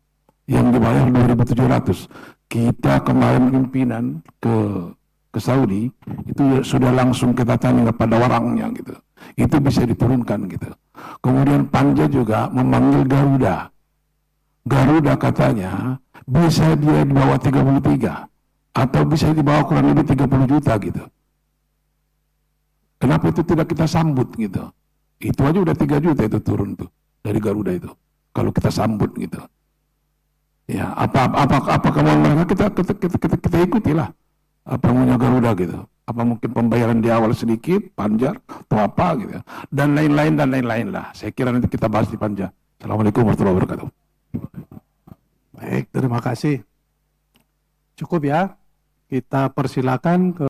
yang dibayar 2.700. Kita kemarin pimpinan ke Saudi, itu sudah langsung kita tanya kepada orangnya gitu. Itu bisa diturunkan gitu. Kemudian panja juga memanggil Garuda. Garuda katanya bisa dia di bawah 33 atau bisa di bawah kurang lebih 30 juta gitu. Kenapa itu tidak kita sambut gitu? Itu aja udah 3 juta itu turun tuh dari Garuda itu. Kalau kita sambut gitu. Ya, apa kemauan mereka kita ikutilah. Apa maunya Garuda gitu. Apa mungkin pembayaran di awal sedikit, panjar, atau apa gitu. Dan lain-lain lah. Saya kira nanti kita bahas di panja. Assalamualaikum warahmatullahi wabarakatuh. Baik, terima kasih. Cukup ya. Kita persilakan ke